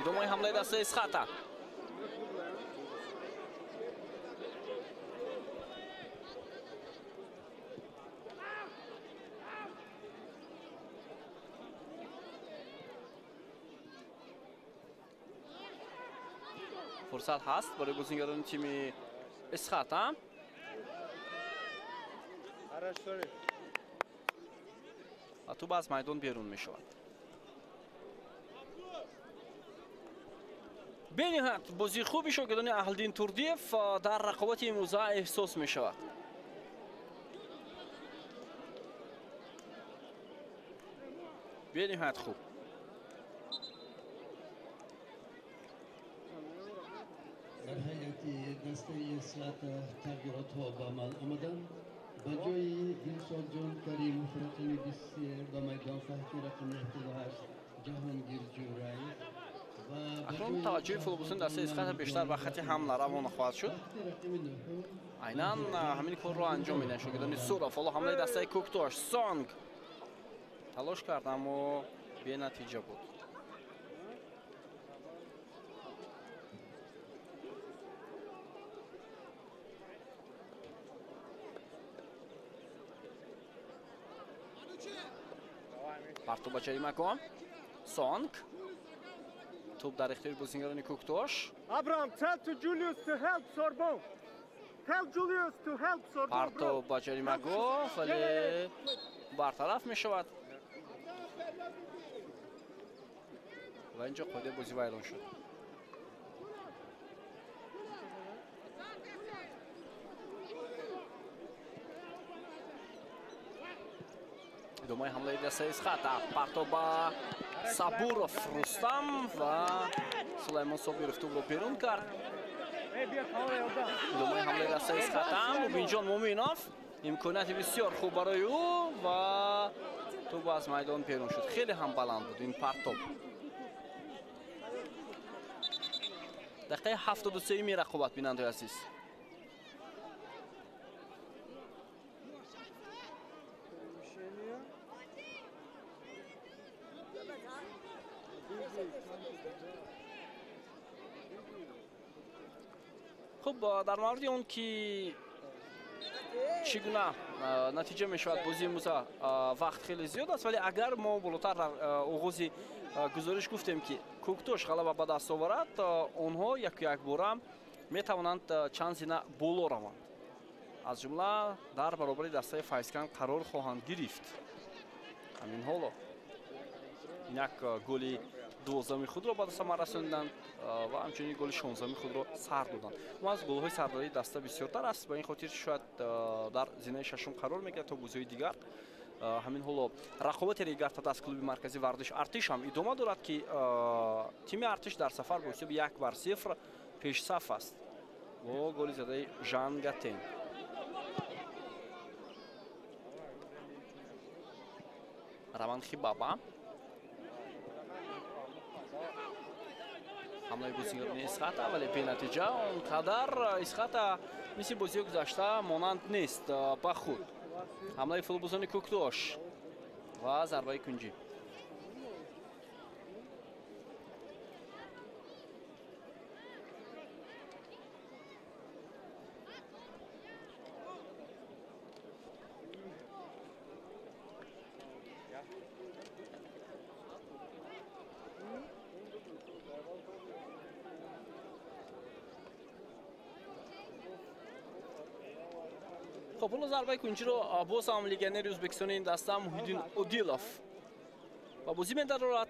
[SPEAKER 1] идомаи ҳамлаи дастаи Исхата. фурсат ҳаст барои бозингарони тими Исхата. ва тӯб аз майдон берун мешавад. бениҳат бозии хуби шогирдони Аҳлиддин Турдиев дар рақобати имрӯза эҳсос мешавад. бениҳат хуб.
[SPEAKER 2] در حیات دسته اصلاحات تغییرات ها به عمل آمدن به جای دلشاد جان کریم فراتونی بسیار به میدان فحکی رقم 78 جهانگیر جورایی
[SPEAKER 1] اکنون توجه فوتبالسون دسته اسخات بیشتر به خط حمله روانه خواهد شد. عیناً همین کار رو انجام میدن. شاگردان سوراف حالا حمله دسته کوکتوش سانگ تلاش کرد اما بی نتیجه بود. парту ба ҷарима кун. Сонг. To'p dar ixtiyori bozinggaroni Ko'ktosh.
[SPEAKER 4] Abraham, tell to Julius to help Sorbonne. Tell Julius to help Sorbonne.
[SPEAKER 1] Parto ba jarima goh, vale bartaraf meshavad. Va inja qo'yda bo'zi vayron shud. Domay hamlayi dasta Isxata. Parto ba Saburov Rustam va Sulaymon Sobirov to'pni berun karд. Domay hamlayi dasta Isxata. Mubinjon Mo'minov imkoniyati bisyor xo'p baroy u va to'p az maydon berun shud. Xeli ham baland bud in Parto. Daqiqa 73 mi raqobat binandoy aziz. خب در مورد اون که چگونه نتیجه میشود بازی امروزه وقت خیلی زیاد است، ولی اگر ما بالاتر در آغاز گزارش گفتیم که کوکتوش غلبه به دست آورد، آنها یک باره میتوانند چند زینه بالا روند. از جمله در برابر دسته فایزکن قرار خواهند گرفت. همین حالا یک گلی دوازدهمی خود را به دست ما رساندند و همچنین گل 16می خود را سر دادند. و از گل‌های سرداری دسته بسیارتر است، به این خاطر شاید در زینه ششم قرار میگیرد تا بازی‌های دیگر. همین حالا رقابت دیگر تا دست کلوب مرکزی ورزش ارتش هم ادامه دارد که تیم ارتش در سفر با حساب 1-0 پیش صف است با گل زده ژان گاتن. روان خیبابا حمله بازیگران اسخاتا، ولی به نتیجه اونقدر اسخاتا مثل بازی گذشته مانند نیست. با خود حمله فوتبالبازان کوکتوش و ضربه کنجی. خب حالا ضربه کنجی رو باز هم لگنری ازبکستان این دسته محیدین اودیلوف و بازی می‌دارد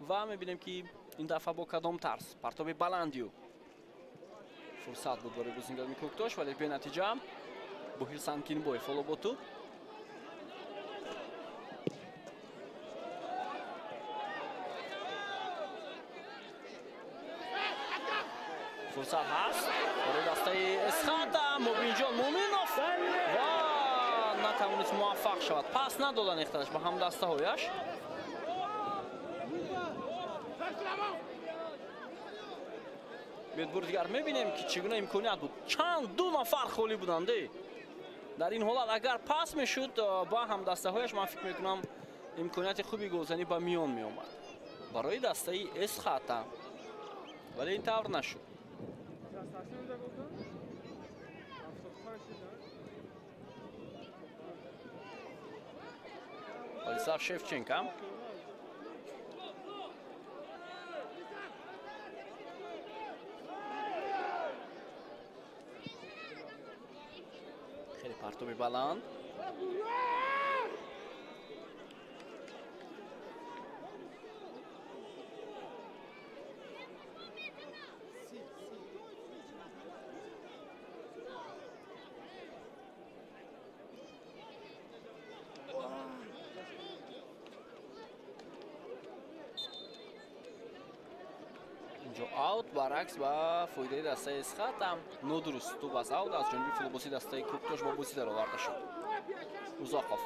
[SPEAKER 1] و می‌بینیم که این دفعه با کدام طرز پرتاب بلندیو فرصت بود برای بازیگران کوکتوش، ولی به نتیجه بوهیل سانکین بوی فالو با تو فرصت هست برای دسته اسخاتا. مبینجان مومینوف و نتوانست موفق شود. پس ندادن اختیارش با هم دسته هایش. به‌دیگر می‌بینیم که چگونه امکانیت بود. چند دو نفر خالی بودند. در این حالت اگر پاس میشد با هم دسته هایش من فکر میکنم امکانیت خوبی گلزنی با میان می اومد برای دسته اسخاتا، ولی این طور نشد. ولیسلاو شفچنکا خیلی پرتوبی بلند. آوت برعکس با فایده دسته اسخات هم نودرست تو باز آوت از جانبی فیلبوسی دسته کوکتوش با بوسی در آورده شد. اوزاقوف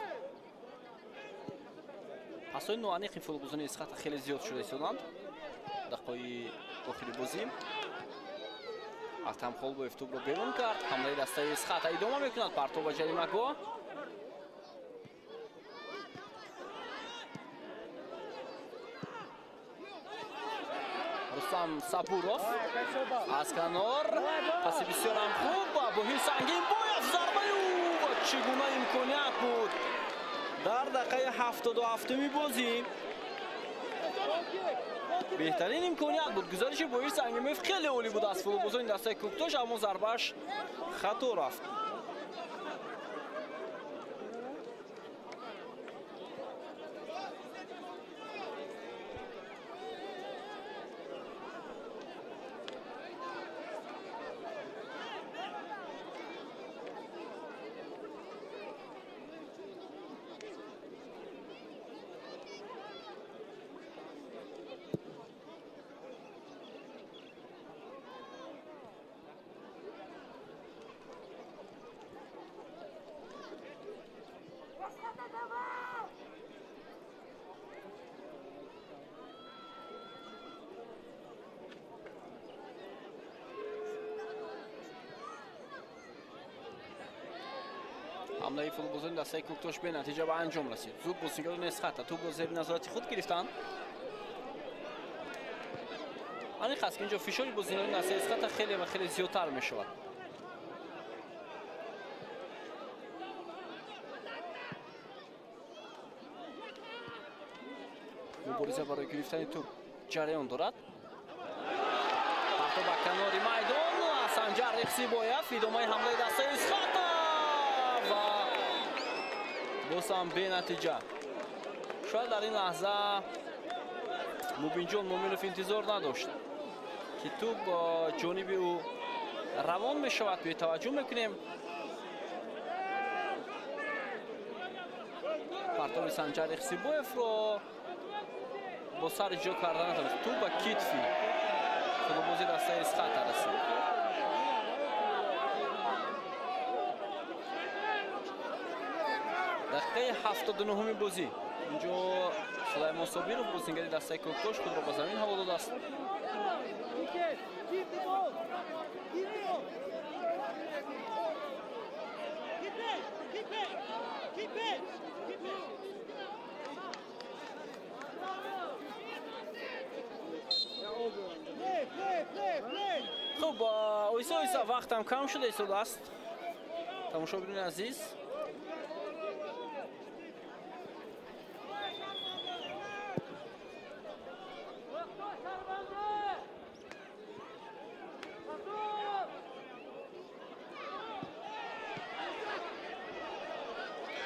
[SPEAKER 1] پاسای نوانی که فیلبوزی اسخات خیلی زیاد شده ایستادند دقیقه آخری بازی. اتم خال با افتوب رو بیرون کرد. حمله دسته اسخات ادامه میکند. پرتو با جریمه گو رستم صبوروف از کنار پس بسیار هم خوب با هی سنگین باید ضربه او چگونه امکانیت بود در دقیقه 77 بازی. بهترین امکانیت بود. گزارش با هی سنگین خیلی عالی بود از فوتبالبازان دسته کوکتوش، اما ضربهش خطا رفت. حمله فوتبالبازان دسته کوکتوش به نتیجه به انجام رسید. زود بازیکنان اسخات توپ را زیر نظارت خود گرفتند. آن خاص که اینجا فشاری بازیکنان دسته اسخات خیلی و خیلی زیادتر می شود. مبارزه برای گرفتن توپ جریان دارد. پرتو به کنار میدان سنجر رقصیبایف ادامه حمله دسته اسخات و باز هم به نتیجه. شاید در این لحظه موبین مومینوف انتظار نداشت که توپ با جانب او روان می شود. به توجه میکنیم پرتاب سنجر رقصیبایف رو با سر جا کردن نتونست. توپ با کتفی فوتبالبازی دسته اسخات رسید. دقیقه 79 بازی اینجا سلیمان صابیرов بازیگر دسته کوکتوش خود را به زمین هوا داده است. خب اویسا وقت هم کم شده ایستاده است. تماشاگران عزیز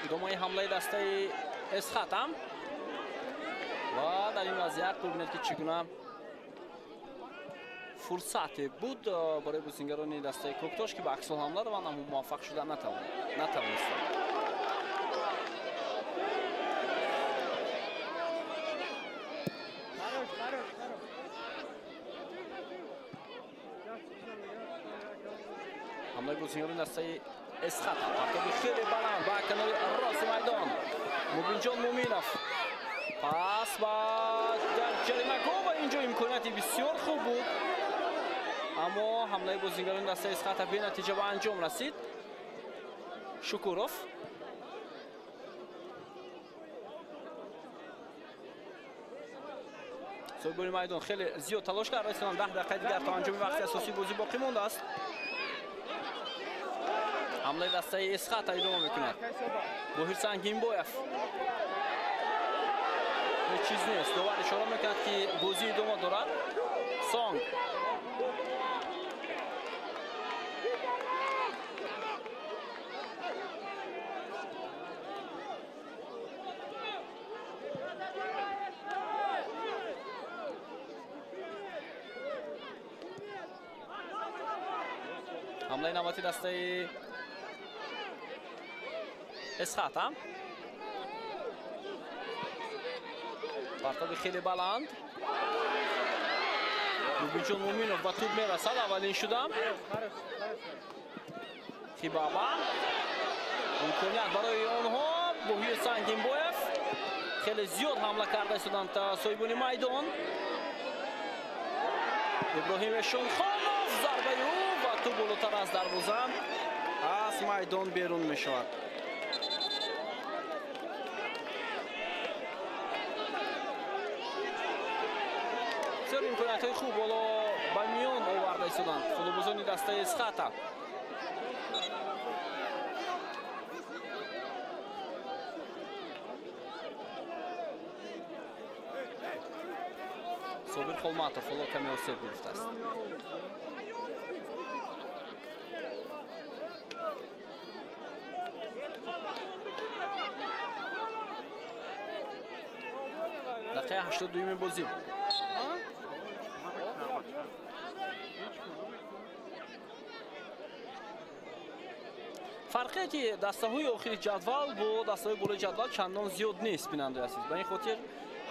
[SPEAKER 1] ادامه حمله دسته اسخات هم و در این وضعیت ببینید که چگونه فرصت بود برای بازیکنان دسته کوکتوش که به عکس الحمله رو اما موفق شده نتوانستند. حمله بازیکنان دسته اسخات پرتاب خیلی بلند با کنار راست میدان موبین مومینوف پاس با جریمه گل و اینجا امکانیت بسیار خوب بود аммо ҳамлаи бозингарони дастаи Эсхата бенатиҷа ба анҷом расид. Шукуров соҳибони майдон хеле зиёд талош карда истанд. 10 дақиқа дигар то анҷоми вақти асосии бозӣ боқӣ мондааст. ҳамлаи дастаи Эсхата идома мекунад. Боҳир Сангинбоев ҳеҷ чиз нест. довар ишора мекунад ки бозӣ идома дорад. Сонг ҳамлаи навбати дастаи Эсхата. партоби хеле баланд. Мубинҷон Муминов ба тӯб мерасад. аввалин шуда Хибаба имконият барои онҳо. Боҳир Сангинбоев хеле зиёд ҳамла карда истоданд соҳибони майдон. Иброҳим Эшонхонов зарбаи ӯ ва тӯб болотар аз дарвоза аз майдон берун мешавад. бисёр имкониятҳои хуб боло ба миён оварда истоданд футболбозони дастаи Эсхата. Собир Холматов ҳоло каме осеб гирифтааст. дақиқаи 82 бозӣ. фарқе ки дастаҳои охири ҷадвал бо дастаҳои болои ҷадвал чандон зиёд нест бинандаи азиз. ба ин хотир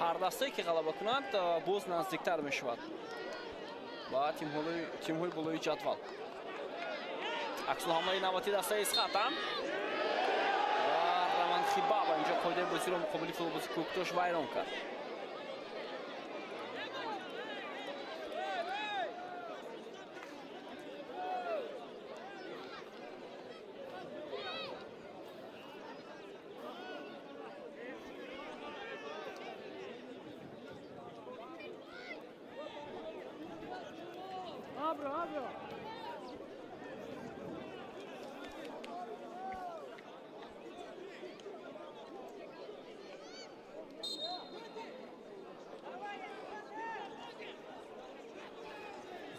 [SPEAKER 1] ҳар дастае ки ғалаба кунад боз наздиктар мешавад ба тимҳои болои ҷадвал. аксулҳамлаи навбати дастаи Эсхата ва Раман Хибаба инҷо қоидаи бозиро муқобили футболбози Коктош вайрон кард.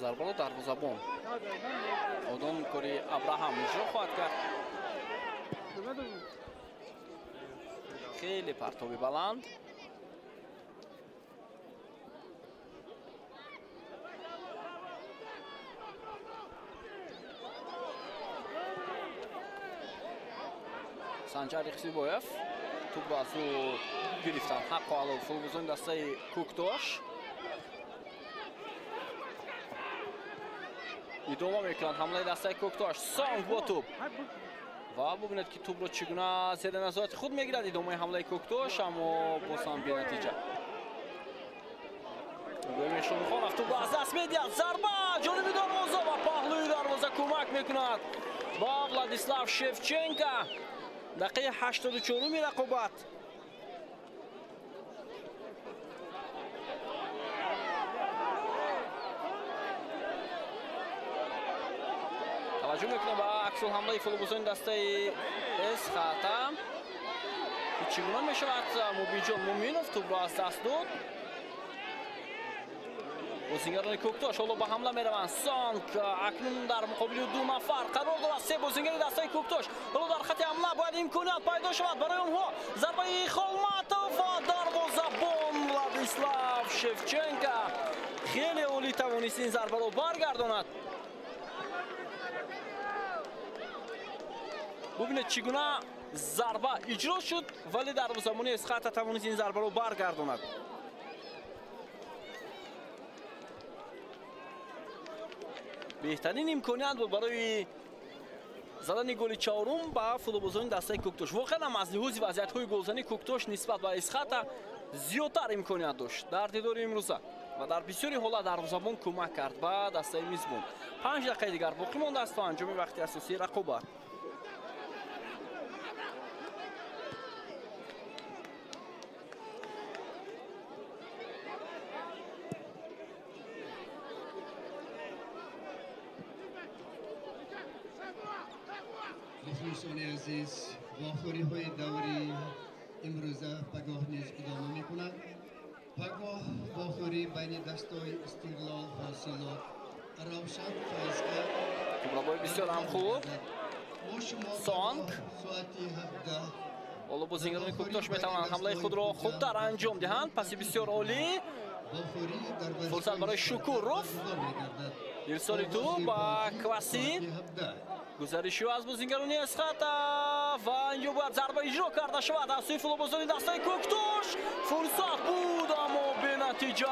[SPEAKER 1] зарбаро дарвозабон одон кори Абраҳам иҷро хоҳад кард. хеле партоби баланд. Санҷар Ихсибоев тӯб аз ӯ гирифтанд. ҳаққу алло футболбозони дастаи Коктош идома мекунанд ҳамлаи дастаи Коктош. Сонг бо тӯб ва бубинед ки тӯбро чӣ гуна зери назорати худ мегирад идомаи ҳамлаи Коктош, аммо боз ҳам бенатиҷа. Шонхонов тӯбро аз даст медиҳад. зарба ҷониби дарвоза ва паҳлӯи дарвоза кӯмак мекунад ба Владислав Шевченко. дақиқаи 84 рақобат. таваҷҷӯҳ мекунем ба аксулҳамлаи футболбозони дастаи Эсхата. чӣ гуна мешавад? Мубинҷон Муминов тӯбро аз даст дод. бозингарони Коктош ҳоло ба ҳамла мераванд. Сонг акнун дар муқобили 2 нафар қарор дорад. 3 бозингари дастаи Коктош ҳоло дар хати ҳамла бояд имконият пайдо шавад барои онҳо. зарбаи Холматов ва дарвозабон Владислав Шевченко хеле олӣ тавонист ин зарбаро баргардонад. бубинед чӣ гуна зарба иҷро шуд, вале дарвозабони Эсхата тавонист ин зарбаро баргардонад. беҳтарин имконият буд барои задани голи чаҳорум ба футболбозони дастаи Коктош. воқеан ҳам аз лиҳози вазъиятҳои голзании Коктош нисбат ба Эсхата зиёдтар имконият дошт дар дидори имрӯза. و در بسیاری حالات دروازه‌بان کمک کرد به دسته میزبان. 5 دقیقه دیگر باقی مانده است تا انجام وقت اساسی رقابت.
[SPEAKER 2] دوستان عزیز، واخوری‌های دوری امروزه پگاه نیز ادامه می‌کند. پگاه واخوری بین دستای استقلال حاصلات روشن فیض کرد.
[SPEAKER 1] توپ‌بازی بسیار هم خوب. سانگ
[SPEAKER 2] ساعتی 17
[SPEAKER 1] حالا بازیکنان کوکتاش میتوانند حمله خود را خوبتر انجام دهند. پس بسیار عالی. فرصت برای شکوروف. ارسال توپ با کواسی. گزارشی از بازیکنان اسخط و اینجا باید ضربه اجرا کرده شود از سوی فوتبالبازان دسته کوکتاش. فرصت بود اما به نتیجه.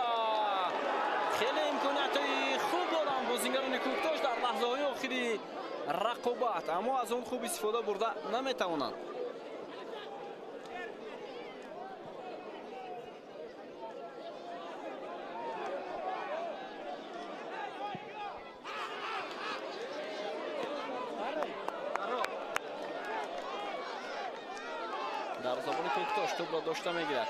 [SPEAKER 1] خیلی امکانات خوب دارند بازیکنان کوکتاش در لحظه‌های آخری رقابت، اما از اون خوب استفاده برده نمیتوانند. در زبان کوکتاش توپ را داشته میگیرد.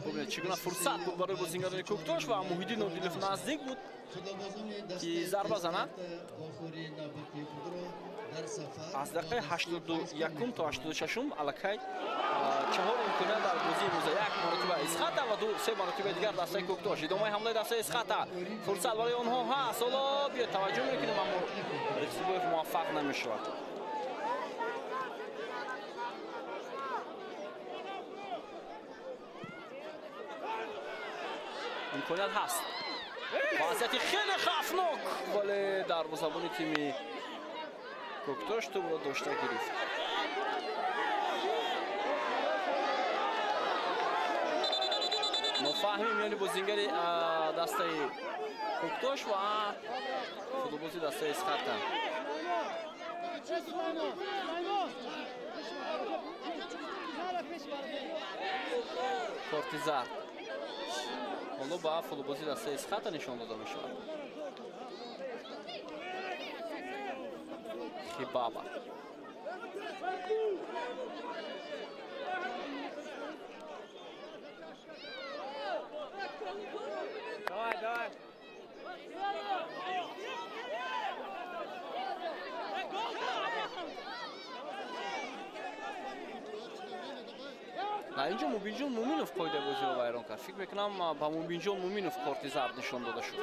[SPEAKER 1] ببینید چگونه فرصت بود برای بازیکنان کوکتاش و محیدی نودیلوف نزدیک بود که ضربه زند. از دقیقه 81 تا 86 الکی 4 امکانات در بازی امروز، 1 مرتبه اسخط و 3 مرتبه دیگر دسته کوکتاش. ادامه حمله دسته اسخط، فرصت برای آنها هست. حالا بیا توجه میکنیم اما رقیبوف موفق نمیشود. امکانات هست، وضعیت خیلی خفناک، ولی دروازه‌بان تیم کوکتاش توپ را داشته گرفت. ما فهمیم یعنی بازیگر دسته کوکتاش و فوتبالبازی دسته اسخط. کارت زرد حالا با فوتبالبازی دسته اسخط نشان داده می شود. خیبابا در اینجا موبینجان مومینوف قاعده بازی رو ویران کرد. فکر میکنم با موبینجان مومینوف کارت زرد نشان داده شد،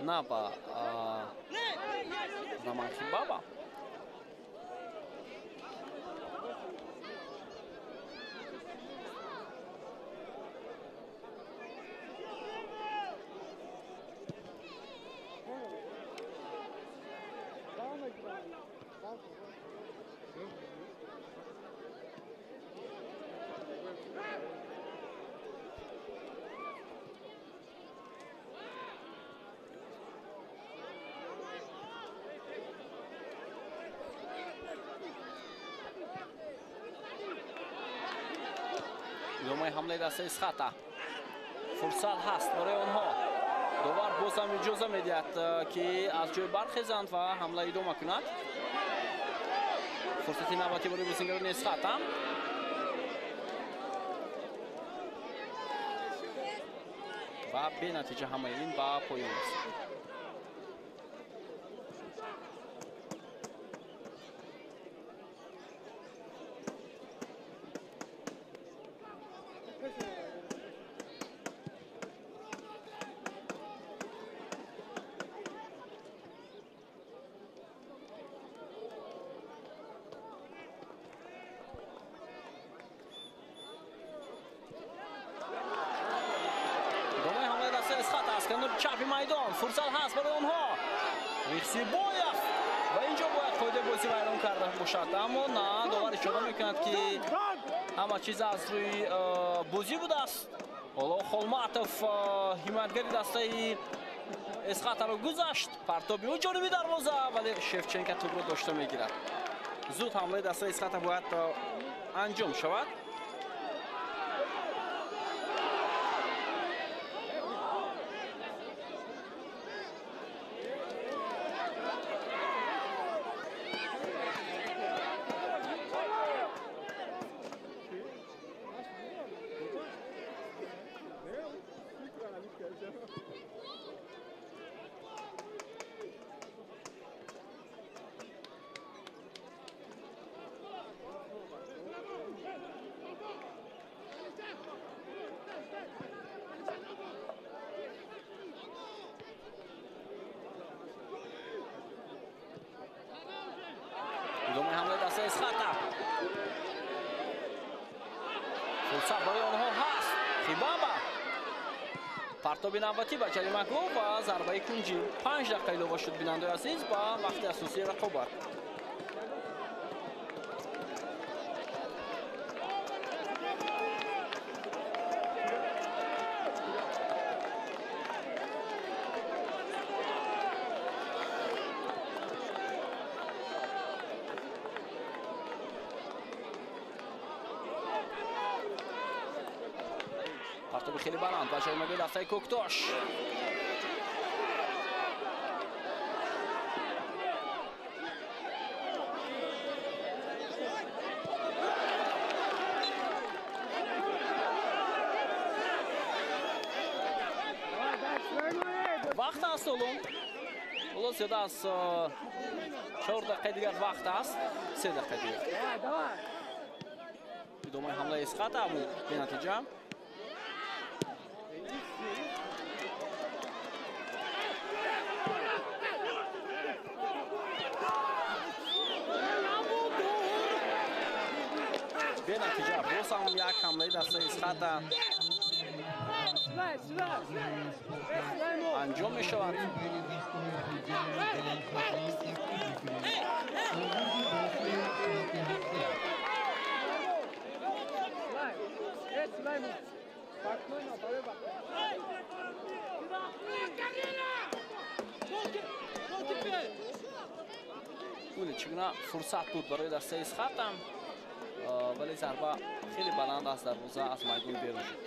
[SPEAKER 1] نه با زمان خیبابا. ادامه حمله دسته اسخط، فرصت هست برای آنها. دوبار باز هم اجازه میدهد که از جای برخیزند و حمله ادامه کنند. فرصت نوبتی برای بازیکنان اسخط و به نتیجه همه این با پایان است. چپ میدان فرصت هست برای اونها. ریخسی بایف و اینجا باید قاعده بازی ویران کرده باشد، اما نه، داور اشاره میکند که همه چیز از روی بازی بوده است. حالا خولماتوف حمایتگری دسته اسخط رو گذاشت، پرتابی او جانبی دروازه، ولی شفچنکو توپ رو داشته میگیرد. زود حمله دسته اسخط باید انجام شود. ادامه حمله دست اسخطا. فرصت برای آنها هست. خیبابا پرتاب نوبتی به جریمه گل و ضربه کنجی. 5 دقیقه ایلووا شد بیننده عزیز با وقت اساسی رقابت. پرتاب خیلی بلند و جریمه گل دسته کوکتاش. وقت است اولون. اولون زیاده از 4 دقیقه دیگر وقت است. 3 دقیقه دیگر. ادامه حمله اسخطا بود به نتیجه. به نتیجه باز هم یک حمله دسته اسخطا انجام می شود. اون چگونه فرصت بود برای دسته اسخطا، ولی ضربه خیلی بلند از دروازه از میدان بیرون شد.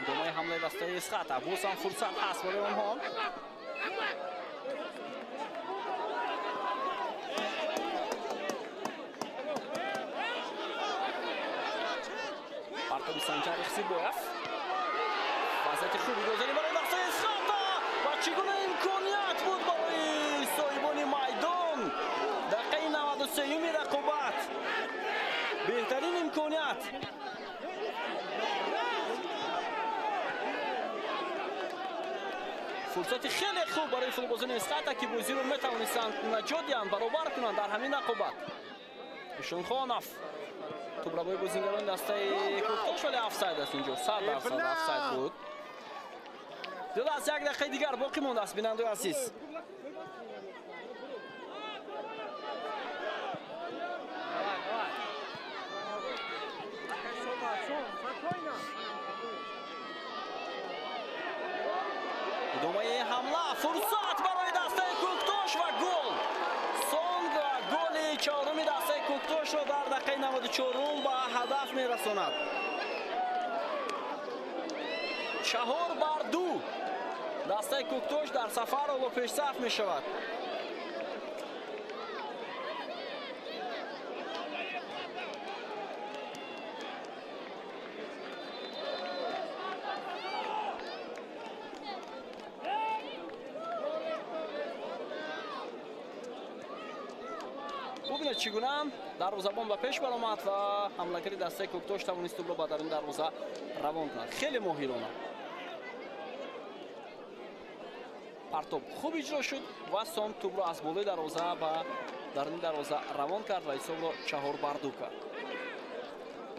[SPEAKER 1] ادامه حمله دسته اسخطا، باز هم فرصت هست برای آنها. پرتاب سنجر خسیبویف، وضعیت خوبی گذاری برای دسته اسخطا و چگونه امکانیت بود برای صاحبان میدان. دقیقه 93 رقابت، بهترین امکانیت. فرصت خیلی خوب برای فوتبالبازان اسخطا که بازی رو میتوانستند نجات دهند، برابر کنند در همین رقابت. اشونخانوف توپ را به بازیگران دسته کوکتاش، ولی آفساید است اینجا. 100% آفساید بود. زیاد از 1 دقیقه دیگر باقی مانده است بیننده عزیز. ادامه حمله، فرصت برای دسته کوکتاش و گل. سونگ گل چهارم دسته کوکتاش را در دقیقه 94 به هدف میرساند. 4-2 دسته کوکتاش در سفر و پیشرفت می شود. ببینید چگونه دروازه‌بان به پیش برآمد و حمله‌گری دسته کوکتاش توانست توپ را به درون دروازه روان کند. خیلی ماهرانه پرتاب خوب اجرا شد و سون توپ را از بالای دروازه به درون دروازه روان کرد و حساب را 4-2 کرد.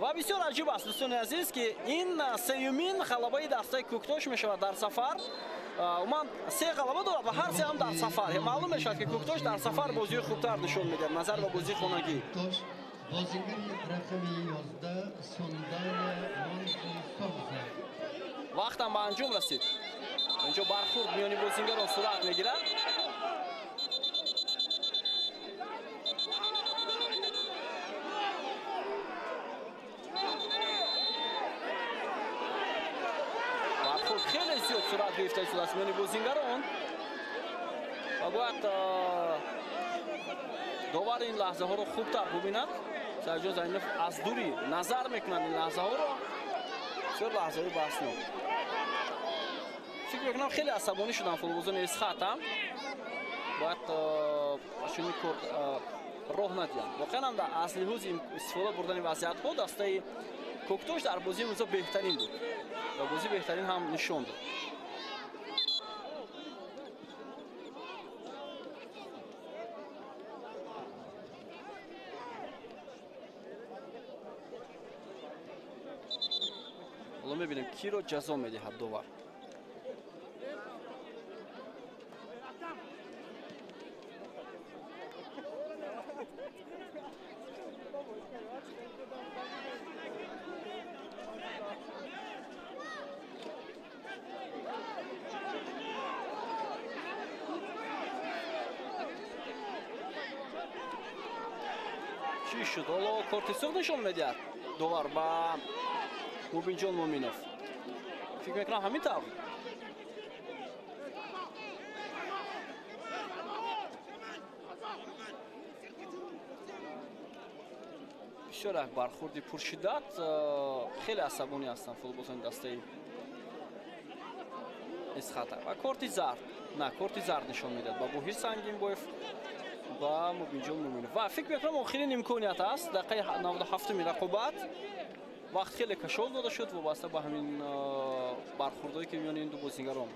[SPEAKER 1] و بسیار عجیب است دوستان عزیز که این سیومین غلبه دسته کوکتاش می شود در سفر умуман 3 ғалаба дорад ва ҳар се ҳам дар сафар. Маълум мешавад ки Кӯктош дар сафар бозиро хубтар нишон медиҳад назар ба бозии хонагӣ.
[SPEAKER 2] Кӯктош бозигари рақами 11 Сондана Монзисовза.
[SPEAKER 1] Вақтам ба анҷом расид. Инҷо бархурд миёни бозингарон сурат мегирад. Бархурд хеле зиёд сурат гирифта шудааст миёни бозингарон. ва бояд довар ин лаҳзаҳоро хубтар бубинад. Саиҷон Зайнов аз дури назар мекунад ин лаҳзаҳоро. бисёр лаҳзаҳои баҳснок. фикр мекунам хеле асабонӣ шудан футболбозони Эсхат ҳам. бояд чунин кор роҳ надиҳанд. воқеан ҳам аз лиҳози истифода бурдани вазъиятҳо дастаи Кӯктош дар бозии имрӯза беҳтарин буд ва бозии беҳтарин ҳам нишон дод. ҳоло мебинем киро ҷазо медиҳад довар. чӣ шуд? ҳоло корти сух нишон медиҳад довар ба Мубинҷон Муъминов. фикр мекунам ҳамин тавр. бисёр як бархурди пуршиддат. хеле асабонӣ ҳастанд футболбозони дастаи Эсхата. ва корти зард. на корти зард нишон медиҳад ба Боҳир Сангинбоев ва Мубинҷон Муъминов. ва фикр мекунам охирин имконият аст. дақиқаи 97-уми рақобат. вақт хеле кашол дода шуд вобаста ба ҳамин бархурдое ки миёни ин ду бозингарон.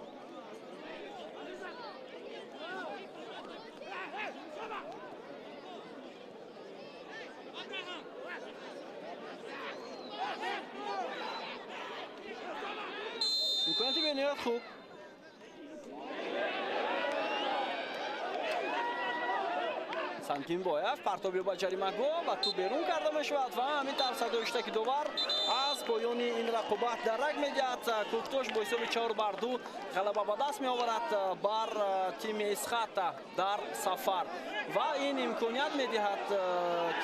[SPEAKER 1] имконияти бениҳоят хуб. Сангинбоев партобиё ба ҷаримагоҳ ва ту берун карда мешавад ва ҳамин тавр садоиштаки довар аз поёни ин рақобат дарак медиҳад. Кӯктош бо ҳисоби 4-2 ғалаба ба даст меоварад бар тими Эсхата дар сафар ва ин имконият медиҳад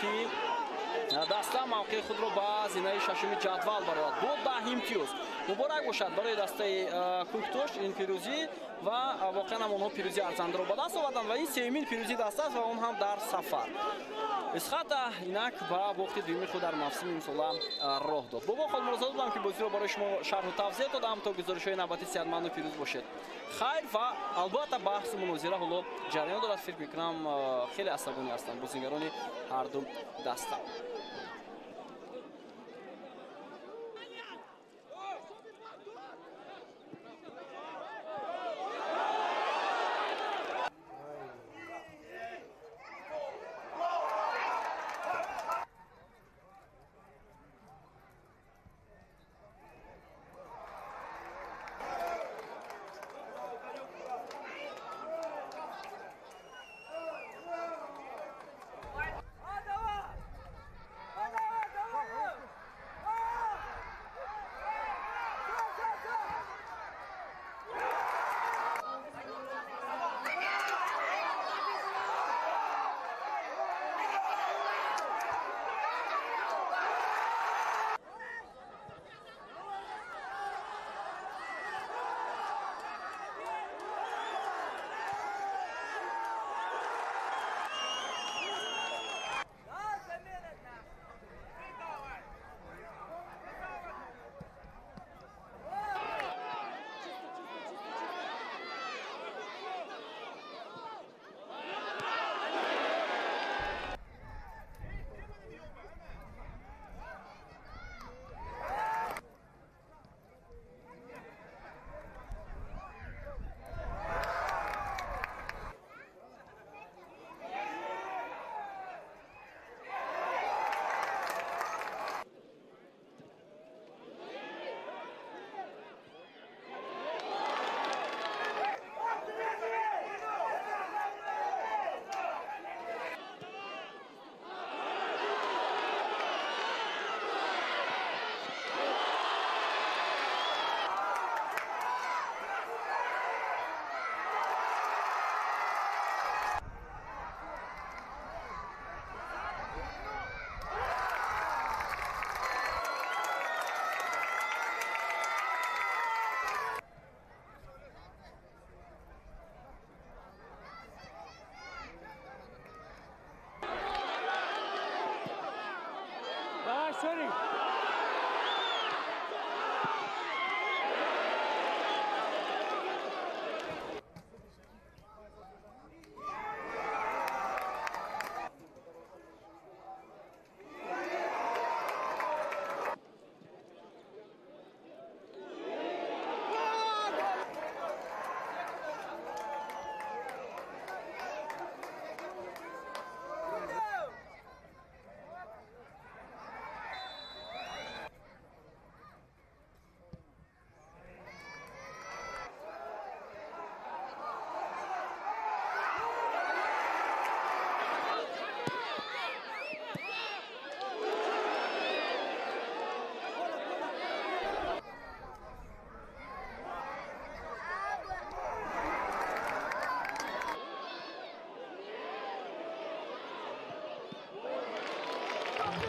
[SPEAKER 1] ки даста мавқеи худро ба зинаи шашуми ҷадвал барорад. бо 10 имтиёз муборак бошад барои дастаи Кӯктош ин пирӯзӣ ва воқеан ҳам онҳо пирӯзии арзандаро ба даст оварданд ва ин сеюмин пирӯзии даст аст ва он ҳам дар сафар. Эсхата инак ба вақти дуюми худ дар мавсими имсола роҳ дод. бо хол муроза будам ки бозиро барои шумо шарҳу тавзеҳ додам то гузоришҳои навбатӣ сеҳатманду пирӯз бошед. хайр ва албатта баҳсу мунозира ҳоло ҷараён дорад. фикр мекунам хеле асабонӣ ҳастанд бозингарони ҳарду даста.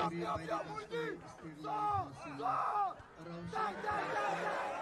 [SPEAKER 2] Teori bayrak istiqlal konusunda. Ravshan